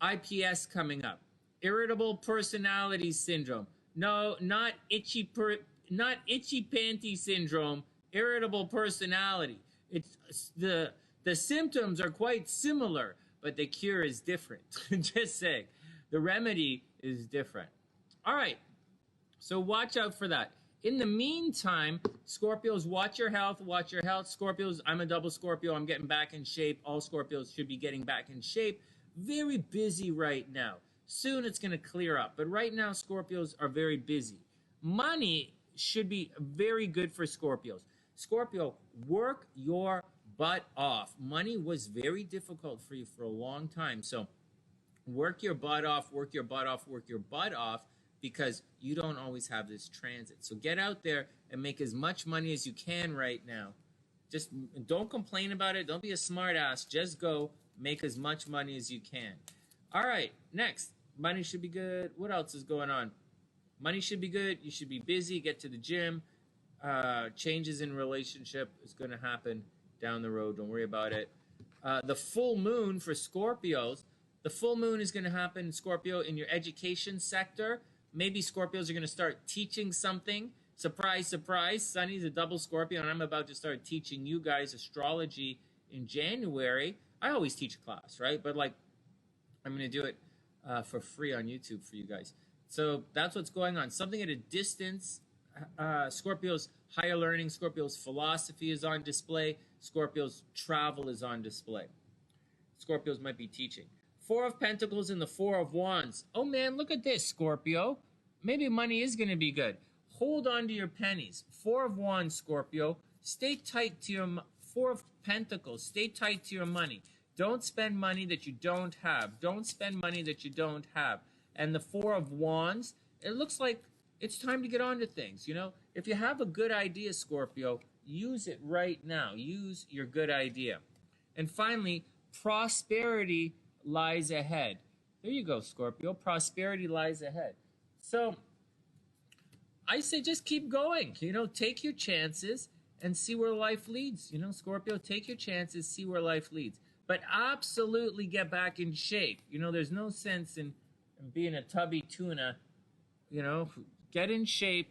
IPS coming up. Irritable personality syndrome. No, not itchy panty syndrome. Irritable personality. It's the symptoms are quite similar, but the cure is different. Just saying. The remedy is different. All right. So watch out for that. In the meantime, Scorpios, watch your health, watch your health. Scorpios, I'm a double Scorpio. I'm getting back in shape. All Scorpios should be getting back in shape. Very busy right now. Soon it's going to clear up. But right now, Scorpios are very busy. Money should be very good for Scorpios. Scorpio, work your butt off. Money was very difficult for you for a long time. So work your butt off, work your butt off, work your butt off, because you don't always have this transit. So get out there and make as much money as you can right now. Just don't complain about it. Don't be a smart ass. Just go make as much money as you can. All right, next. Money should be good. What else is going on? Money should be good. You should be busy. Get to the gym. Changes in relationship is going to happen down the road. Don't worry about it. The full moon for Scorpios. The full moon is going to happen, Scorpio, in your education sector. Maybe Scorpios are going to start teaching something. Surprise, surprise. Sonny's a double Scorpio, and I'm about to start teaching you guys astrology in January. I always teach a class, right? But, like, I'm going to do it for free on YouTube for you guys. So that's what's going on. Something at a distance. Scorpio's higher learning, Scorpio's philosophy is on display. Scorpio's travel is on display. Scorpios might be teaching. Four of Pentacles and the Four of Wands. Oh, man, look at this, Scorpio. Maybe money is going to be good. Hold on to your pennies. Four of Wands, Scorpio. Stay tight to your... Four of Pentacles. Stay tight to your money. Don't spend money that you don't have. Don't spend money that you don't have. And the Four of Wands, it looks like it's time to get on to things, you know? If you have a good idea, Scorpio, use it right now. Use your good idea. And finally, prosperity lies ahead. There you go, Scorpio. Prosperity lies ahead. So I say just keep going. You know, take your chances and see where life leads. You know, Scorpio, take your chances, see where life leads. But absolutely get back in shape. You know, there's no sense in being a tubby tuna. You know, get in shape.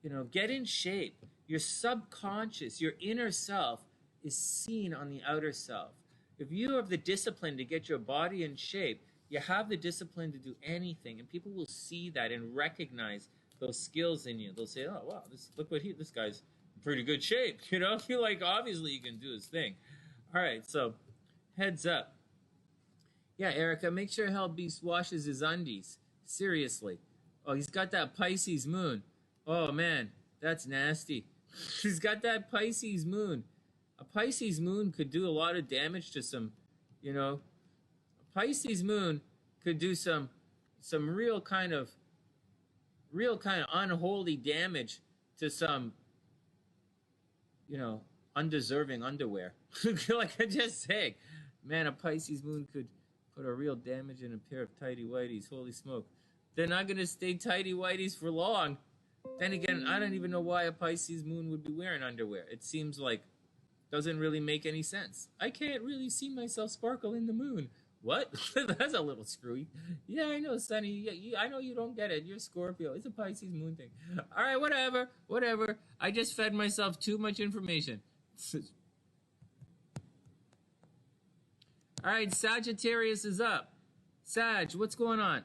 You know, get in shape. Your subconscious, your inner self is seen on the outer self. If you have the discipline to get your body in shape, you have the discipline to do anything, and people will see that and recognize those skills in you. They'll say, "Oh, wow, look what this guy's in pretty good shape." You know, feel like obviously he can do his thing. All right, so heads up. Yeah, Erica, make sure Hell Beast washes his undies. Seriously. Oh, he's got that Pisces moon. Oh man, that's nasty. He's got that Pisces moon. A Pisces moon could do a lot of damage to some, you know, a Pisces moon could do some real kind of unholy damage to some, you know, undeserving underwear. Like I just saying, man, a Pisces moon could put a real damage in a pair of tighty whities. Holy smoke. They're not going to stay tighty whities for long. Then again, I don't even know why a Pisces moon would be wearing underwear. It seems like doesn't really make any sense. I can't really see myself sparkle in the moon. What? That's a little screwy. Yeah, I know, Sonny. I know you don't get it. You're Scorpio. It's a Pisces moon thing. All right, whatever. I just fed myself too much information. All right, Sagittarius is up. Sag, what's going on?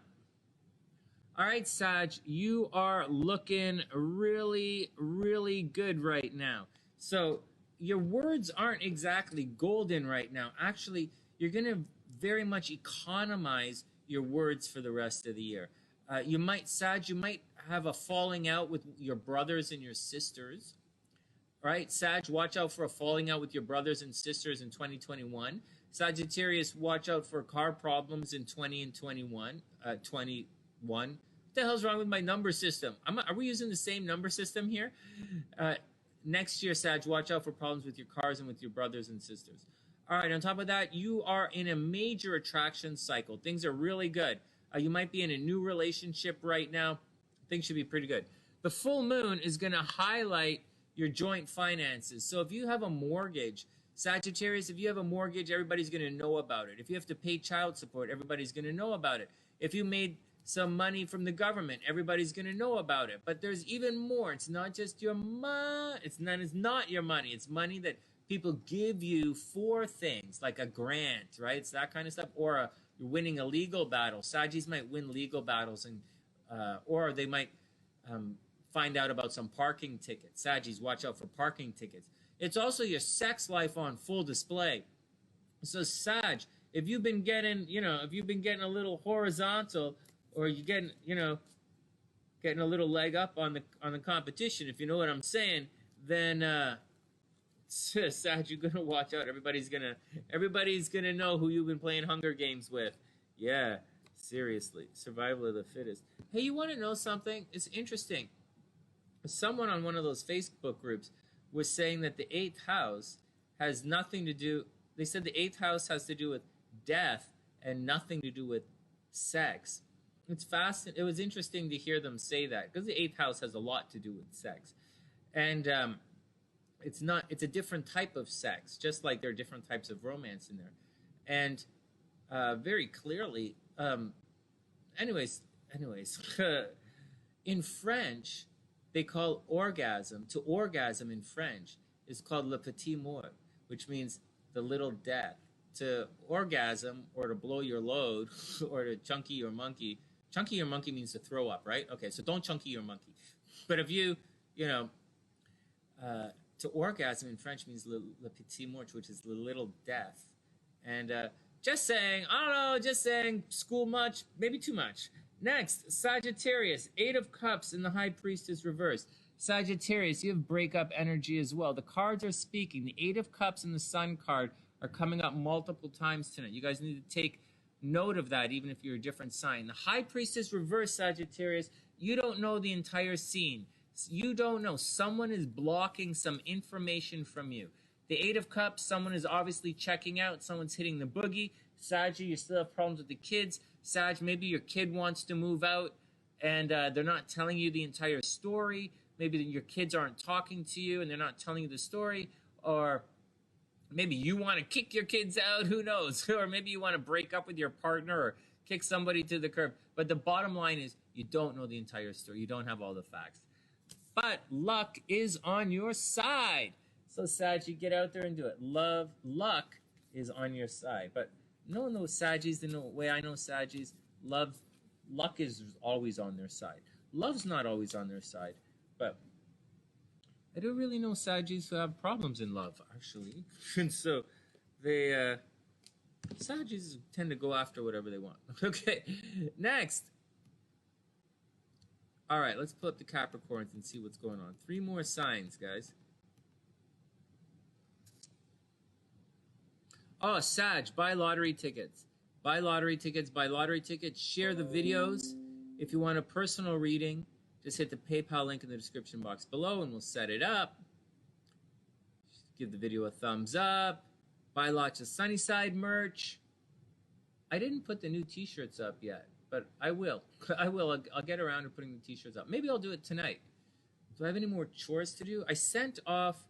All right, Sag, you are looking really, really good right now. So your words aren't exactly golden right now. Actually, you're going to very much economize your words for the rest of the year. You might have a falling out with your brothers and your sisters. All right, Sag, watch out for a falling out with your brothers and sisters in 2021. Sagittarius, watch out for car problems in 21. What the hell's wrong with my number system? Are we using the same number system here? Next year, Sag, watch out for problems with your cars and with your brothers and sisters. All right, on top of that, you are in a major attraction cycle. Things are really good. You might be in a new relationship right now. Things should be pretty good. The full moon is going to highlight your joint finances. So if you have a mortgage, Sagittarius, if you have a mortgage, everybody's going to know about it. If you have to pay child support, everybody's going to know about it. If you made some money from the government, everybody's going to know about it. But there's even more. It's not just your money. It's not your money. It's money that people give you for things like a grant, right? It's that kind of stuff. Or you're winning a legal battle. Sagis might win legal battles, and or they might find out about some parking tickets. Sagis, watch out for parking tickets. It's also your sex life on full display. So Sag, if you've been getting a little horizontal, or you're getting a little leg up on the competition, if you know what I'm saying, then Sag, you're gonna watch out. Everybody's gonna know who you've been playing Hunger Games with. Yeah, Seriously, survival of the fittest. Hey, you want to know something? It's interesting. Someone on one of those Facebook groups was saying that the 8th house has nothing to do, they said the 8th house has to do with death and nothing to do with sex. It's fascinating. It was interesting to hear them say that because the 8th house has a lot to do with sex. And it's a different type of sex, just like there are different types of romance in there. And very clearly, anyways, in French, they call orgasm, to orgasm in French is called le petit mort, which means the little death. To orgasm, or to blow your load, or to chunky your monkey means to throw up, right? Okay, so don't chunky your monkey. But if you know, to orgasm in French means le petit mort, which is the little death. And just saying, I don't know, just saying, school much, maybe too much. Next, Sagittarius, 8 of Cups in the High Priestess reversed. Sagittarius, you have breakup energy as well. The cards are speaking. The 8 of Cups and the Sun card are coming up multiple times tonight. You guys need to take note of that, even if you're a different sign. The High Priestess reversed, Sagittarius. You don't know the entire scene. You don't know. Someone is blocking some information from you. The 8 of Cups, someone is obviously checking out. Someone's hitting the boogie. Sag, you still have problems with the kids. Sag, maybe your kid wants to move out and they're not telling you the entire story. Maybe your kids aren't talking to you and they're not telling you the story. Or maybe you want to kick your kids out. Who knows? Or maybe you want to break up with your partner or kick somebody to the curb. But the bottom line is you don't know the entire story. You don't have all the facts. But luck is on your side. So, Sag, you get out there and do it. Luck is on your side. But no one knows Saggies the way I know Saggies. Luck is always on their side. Love's not always on their side. But I don't really know Saggies who have problems in love, actually. And so they, Saggies tend to go after whatever they want. Okay, next. All right, let's pull up the Capricorns and see what's going on. 3 more signs, guys. Oh, Sag, buy lottery tickets. Buy lottery tickets, buy lottery tickets. Share the videos. If you want a personal reading, just hit the PayPal link in the description box below and we'll set it up. Give the video a thumbs up. Buy lots of TheSunnySide merch. I didn't put the new t-shirts up yet, but I will. I'll get around to putting the t-shirts up. Maybe I'll do it tonight. Do I have any more chores to do? I sent off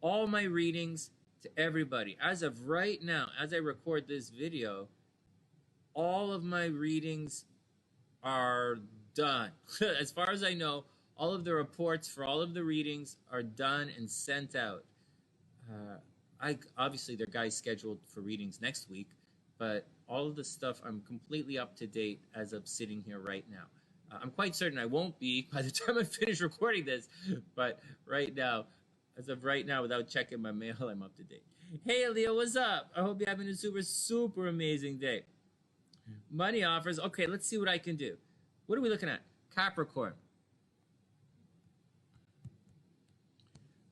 all my readings to everybody. As of right now, as I record this video, all of my readings are done. As far as I know, all of the reports for all of the readings are done and sent out. Obviously, there are guys scheduled for readings next week, but all of the stuff, I'm completely up to date as of sitting here right now. I'm quite certain I won't be by the time I finish recording this, but right now, as of right now, without checking my mail, I'm up to date. Hey, Leo, what's up? I hope you're having a super, super amazing day. Money offers. Okay, let's see what I can do. What are we looking at? Capricorn.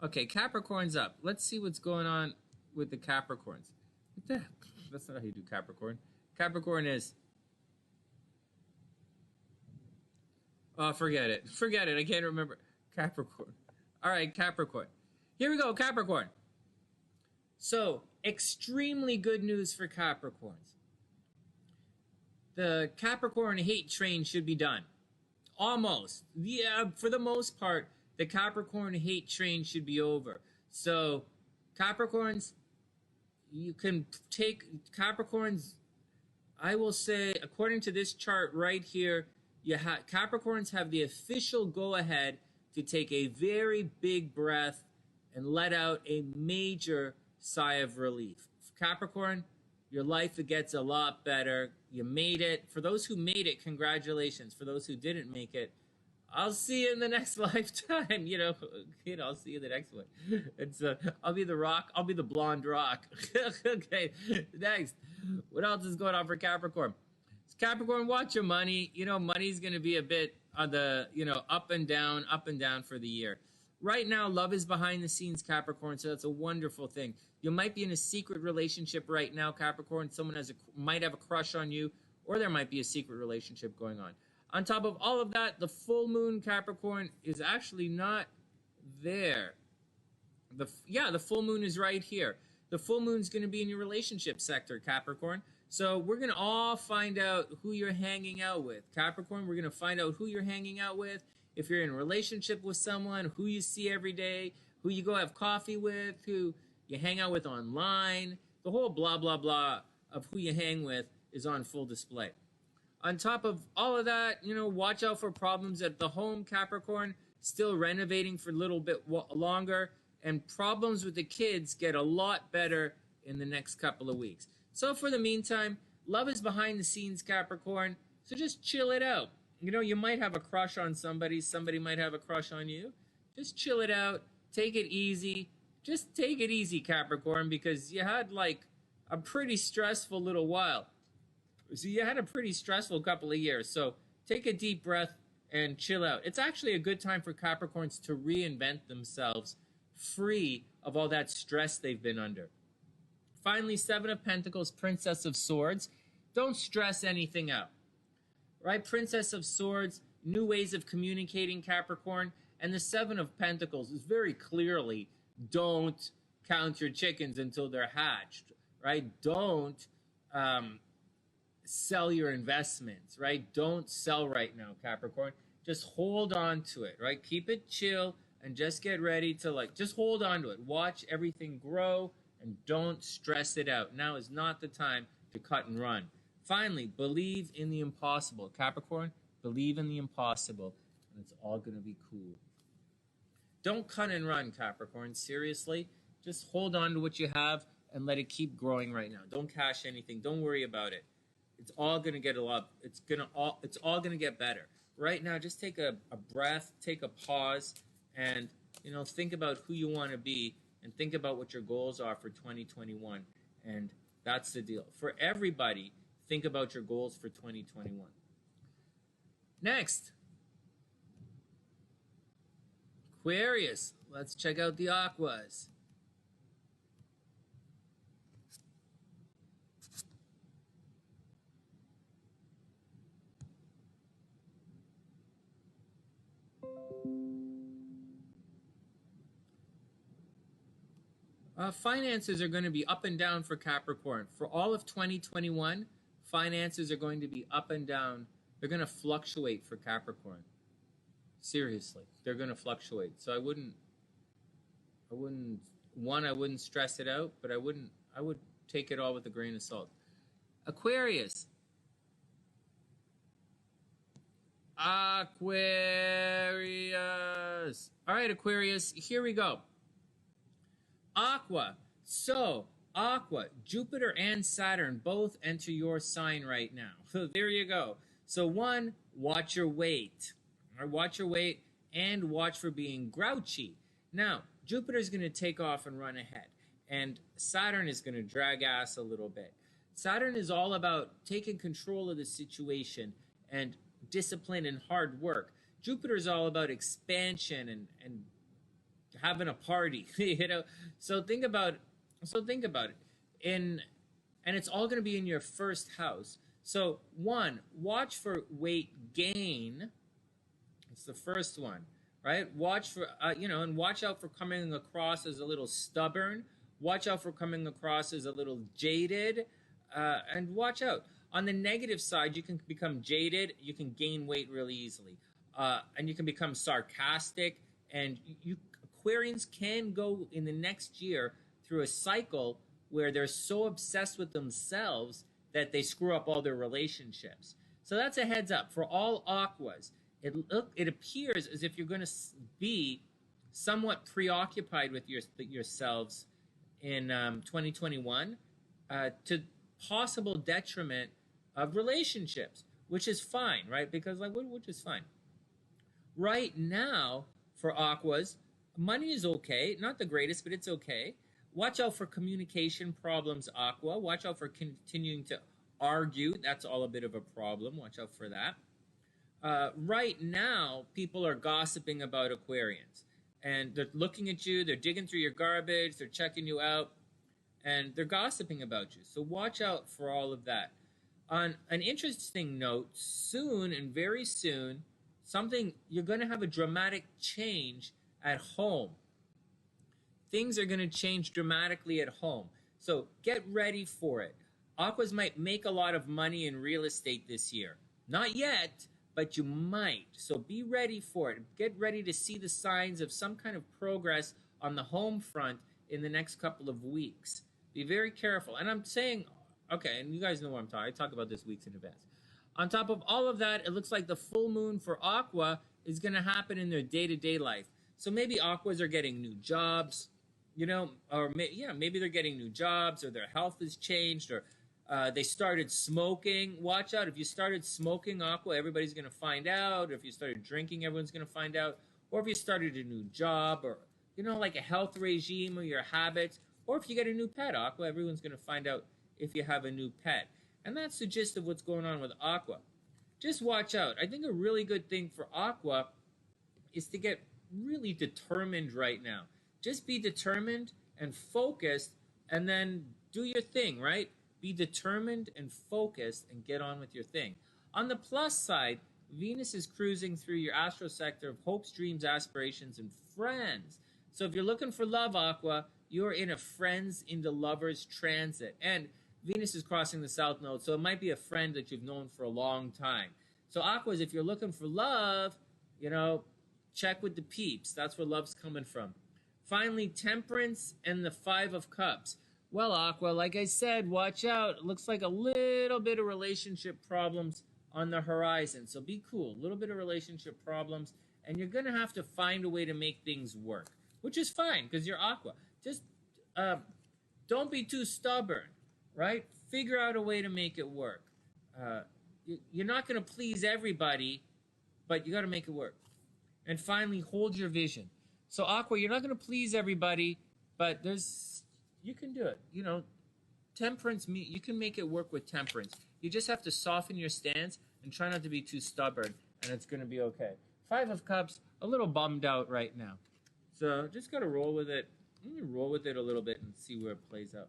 Okay, Capricorn's up. Let's see what's going on with the Capricorns. What the heck? That's not how you do Capricorn. Capricorn is... Oh, forget it. Forget it. I can't remember. Capricorn. All right, Capricorn. Here we go, Capricorn. So, extremely good news for Capricorns. The Capricorn hate train should be done. Almost. Yeah, for the most part, the Capricorn hate train should be over. So, Capricorns, you can take Capricorns, I will say, according to this chart right here, Capricorns have the official go-ahead to take a very big breath and let out a major sigh of relief. Capricorn, your life gets a lot better. You made it. For those who made it, congratulations. For those who didn't make it, I'll see you in the next lifetime. I'll see you in the next one. It's I'll be the rock. I'll be the blonde rock. Okay, next. What else is going on for Capricorn? Capricorn, watch your money. Money's going to be a bit on the, up and down for the year. Right now, love is behind the scenes, Capricorn, so that's a wonderful thing. You might be in a secret relationship right now, Capricorn. Someone might have a crush on you, or there might be a secret relationship going on. On top of all of that, the full moon, Capricorn, is actually not there. The full moon is right here. The full moon is going to be in your relationship sector, Capricorn. So we're going to all find out who you're hanging out with. Capricorn, we're going to find out who you're hanging out with, if you're in a relationship with someone, who you see every day, who you go have coffee with, who you hang out with online. The whole blah, blah, blah of who you hang with is on full display. On top of all of that, watch out for problems at the home, Capricorn. Still renovating for a little bit longer. And problems with the kids get a lot better in the next couple of weeks. So for the meantime, love is behind the scenes, Capricorn. So just chill it out. You might have a crush on somebody. Somebody might have a crush on you. Just chill it out. Take it easy. Just take it easy, Capricorn, because you had like a pretty stressful little while. So you had a pretty stressful couple of years. So take a deep breath and chill out. It's actually a good time for Capricorns to reinvent themselves, free of all that stress they've been under. Finally, Seven of Pentacles, Princess of Swords. Don't stress anything out. Right? Princess of Swords, new ways of communicating, Capricorn. And the Seven of Pentacles is very clearly, don't count your chickens until they're hatched. Right? Don't sell your investments. Right? Don't sell right now, Capricorn. Just hold on to it. Right? Keep it chill. And just get ready to just hold on to it. Watch everything grow and don't stress it out. Now is not the time to cut and run. Finally, believe in the impossible. Capricorn, believe in the impossible and it's all going to be cool. Don't cut and run, Capricorn. Seriously, just hold on to what you have and let it keep growing right now. Don't cash anything. Don't worry about it. It's all going to get it's all going to get better. Right now, just take a breath, take a pause. And, think about who you want to be and think about what your goals are for 2021. And that's the deal. For everybody, think about your goals for 2021. Next, Aquarius. Let's check out the Aquas. Finances are going to be up and down for Capricorn. For all of 2021, finances are going to be up and down. They're going to fluctuate for Capricorn. Seriously, they're going to fluctuate. So I wouldn't stress it out, but I would take it all with a grain of salt. Aquarius. Aquarius. All right, Aquarius, here we go. Aqua. So, Aqua, Jupiter and Saturn both enter your sign right now. So there you go. So one, watch your weight. Or watch your weight and watch for being grouchy. Now, Jupiter's going to take off and run ahead. And Saturn is going to drag ass a little bit. Saturn is all about taking control of the situation and discipline and hard work. Jupiter is all about expansion and having a party, So think about it. And it's all going to be in your first house. So one, watch for weight gain. It's the first one, right? Watch for and watch out for coming across as a little stubborn. Watch out for coming across as a little jaded, and watch out. On the negative side, you can become jaded. You can gain weight really easily, and you can become sarcastic. And Aquarians can go in the next year through a cycle where they're so obsessed with themselves that they screw up all their relationships. So that's a heads up for all Aquas. It appears as if you're going to be somewhat preoccupied with yourselves in 2021 to possible detriment of relationships, which is fine, right? Because which is fine. Right now, for Aquas, money is okay. Not the greatest, but it's okay. Watch out for communication problems, Aqua. Watch out for continuing to argue. That's all a bit of a problem. Watch out for that. Right now, people are gossiping about Aquarians. And they're looking at you. They're digging through your garbage. They're checking you out. And they're gossiping about you. So watch out for all of that. On an interesting note, soon and very soon, you're going to have a dramatic change at home. Things are going to change dramatically at home. So get ready for it. Aquas might make a lot of money in real estate this year. Not yet, but you might. So be ready for it. Get ready to see the signs of some kind of progress on the home front in the next couple of weeks. Be very careful. And I'm saying, okay, and you guys know what I'm talking. I talk about this weeks in advance. On top of all of that, it looks like the full moon for Aqua is going to happen in their day-to-day life. So maybe Aquas are getting new jobs, or maybe they're getting new jobs, or their health has changed, or they started smoking. Watch out. If you started smoking, Aqua, everybody's going to find out. Or if you started drinking, everyone's going to find out. Or if you started a new job, or, like a health regime or your habits. Or if you get a new pet, Aqua, everyone's going to find out if you have a new pet. And that's the gist of what's going on with Aqua. Just watch out. I think a really good thing for Aqua is to get really determined right now. Just be determined and focused, and then do your thing, right? Be determined and focused and get on with your thing. On the plus side, Venus is cruising through your astro sector of hopes, dreams, aspirations, and friends. So if you're looking for love, Aqua, you're in a friends into lovers transit. And Venus is crossing the south node, so it might be a friend that you've known for a long time. So Aquas, if you're looking for love, check with the peeps. That's where love's coming from. Finally, Temperance and the Five of Cups. Well, Aqua, like I said, watch out. It looks like a little bit of relationship problems on the horizon. So be cool. A little bit of relationship problems. And you're going to have to find a way to make things work, which is fine because you're Aqua. Just don't be too stubborn, right? Figure out a way to make it work. You're not going to please everybody, but you got to make it work. And finally, hold your vision. So Aqua, you're not going to please everybody, but you can do it. Temperance, you can make it work with temperance. You just have to soften your stance and try not to be too stubborn, and it's going to be okay. Five of Cups, a little bummed out right now. So just got to roll with it. I'm going to roll with it a little bit and see where it plays out.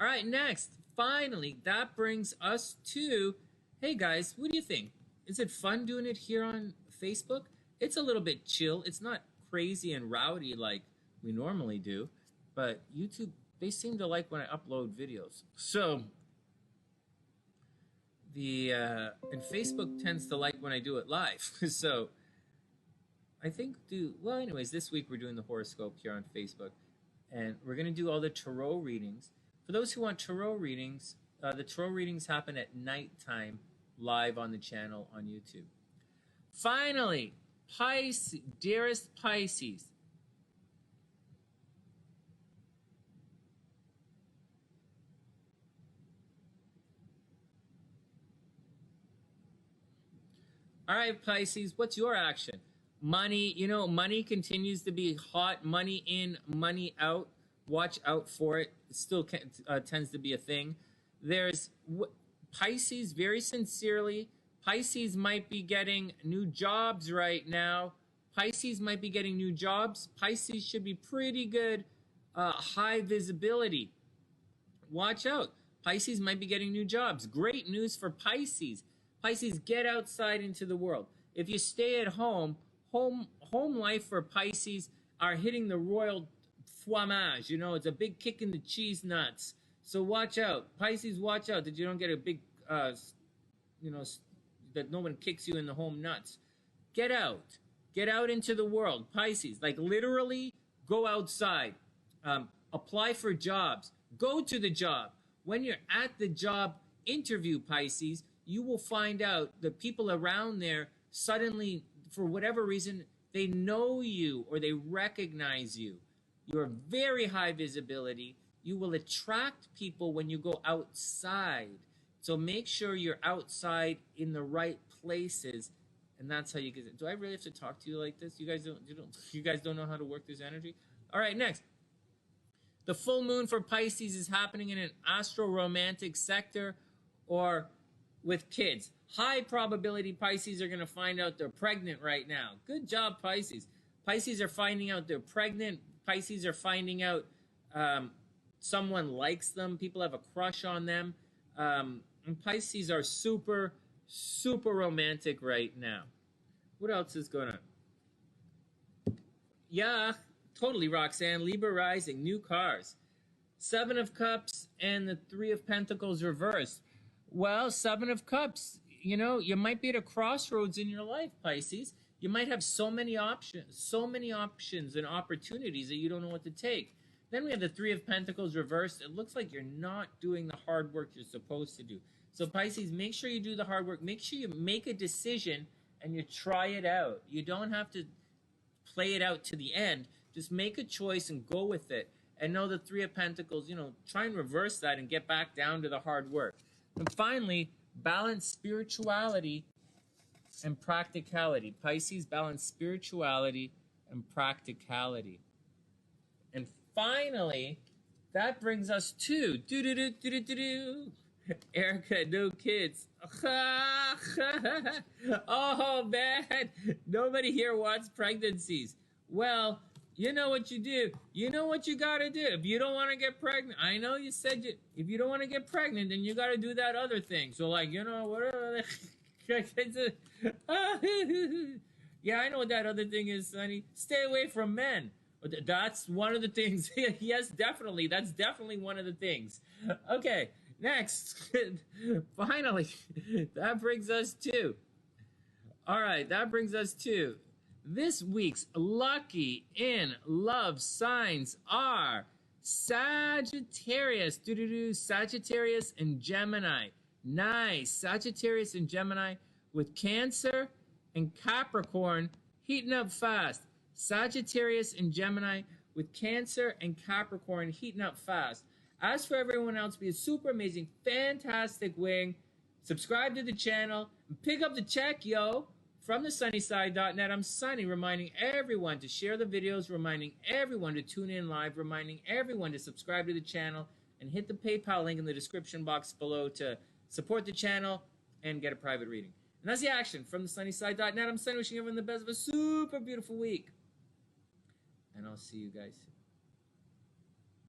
All right, next, finally, that brings us to, hey guys, what do you think? Is it fun doing it here on Facebook? It's a little bit chill. It's not crazy and rowdy like we normally do, but YouTube, they seem to like when I upload videos. So, and Facebook tends to like when I do it live. So, I think, anyways, this week we're doing the horoscope here on Facebook, and we're going to do all the tarot readings. For those who want tarot readings, the tarot readings happen at nighttime live on the channel on YouTube. Finally, Pisces, dearest Pisces. All right, Pisces, what's your action? Money, money continues to be hot. Money in, money out. Watch out for it. It still tends to be a thing. There's Pisces, very sincerely, Pisces might be getting new jobs right now. Pisces might be getting new jobs. Pisces should be pretty good, high visibility. Watch out. Pisces might be getting new jobs. Great news for Pisces. Pisces, get outside into the world. If you stay at home life for Pisces are hitting the royal fromage. It's a big kick in the cheese nuts. So watch out. Pisces, watch out that you don't get a big, that no one kicks you in the home nuts. Get out. Get out into the world. Pisces, like literally go outside. Apply for jobs. Go to the job. When you're at the job interview, Pisces, you will find out the people around there suddenly, for whatever reason, they know you or they recognize you. You're very high visibility. You will attract people when you go outside. So make sure you're outside in the right places, and that's how you get it. Do I really have to talk to you like this? You guys don't know how to work this energy? All right, next. The full moon for Pisces is happening in an astro-romantic sector or with kids. High probability Pisces are going to find out they're pregnant right now. Good job, Pisces. Pisces are finding out they're pregnant. Pisces are finding out someone likes them. People have a crush on them. And Pisces are super, super romantic right now. What else is going on? Yeah, totally, Roxanne. Libra rising, new cars. Seven of Cups and the Three of Pentacles reversed. Well, Seven of Cups, you know, you might be at a crossroads in your life, Pisces. You might have so many options and opportunities that you don't know what to take. Then we have the Three of Pentacles reversed. It looks like you're not doing the hard work you're supposed to do. So Pisces, make sure you do the hard work. Make sure you make a decision and you try it out. You don't have to play it out to the end. Just make a choice and go with it. And know the Three of Pentacles, you know, try and reverse that and get back down to the hard work. And finally, balance spirituality and practicality. Pisces, balance spirituality and practicality. And finally, that brings us to Erica, no kids. Oh man, nobody here wants pregnancies. Well, you know what you do. You know what you gotta do. If you don't want to get pregnant, I know you said if you don't want to get pregnant, then you gotta do that other thing. So like, you know, whatever. Yeah, I know what that other thing is, Sonny. Stay away from men. That's one of the things. Yes, definitely. That's definitely one of the things. Okay, next. Finally, that brings us to. All right, that brings us to. This week's lucky in love signs are Sagittarius, Sagittarius and Gemini. Nice, Sagittarius and Gemini with Cancer and Capricorn heating up fast. Sagittarius and Gemini with Cancer and Capricorn heating up fast. As for everyone else, be a super amazing, fantastic wing. Subscribe to the channel. Pick up the check, yo. From TheSunnySide.net, I'm Sonny, reminding everyone to share the videos, reminding everyone to tune in live, reminding everyone to subscribe to the channel, and hit the PayPal link in the description box below to support the channel and get a private reading. And that's the action. From TheSunnySide.net, I'm Sonny, wishing everyone the best of a super beautiful week. And I'll see you guys soon.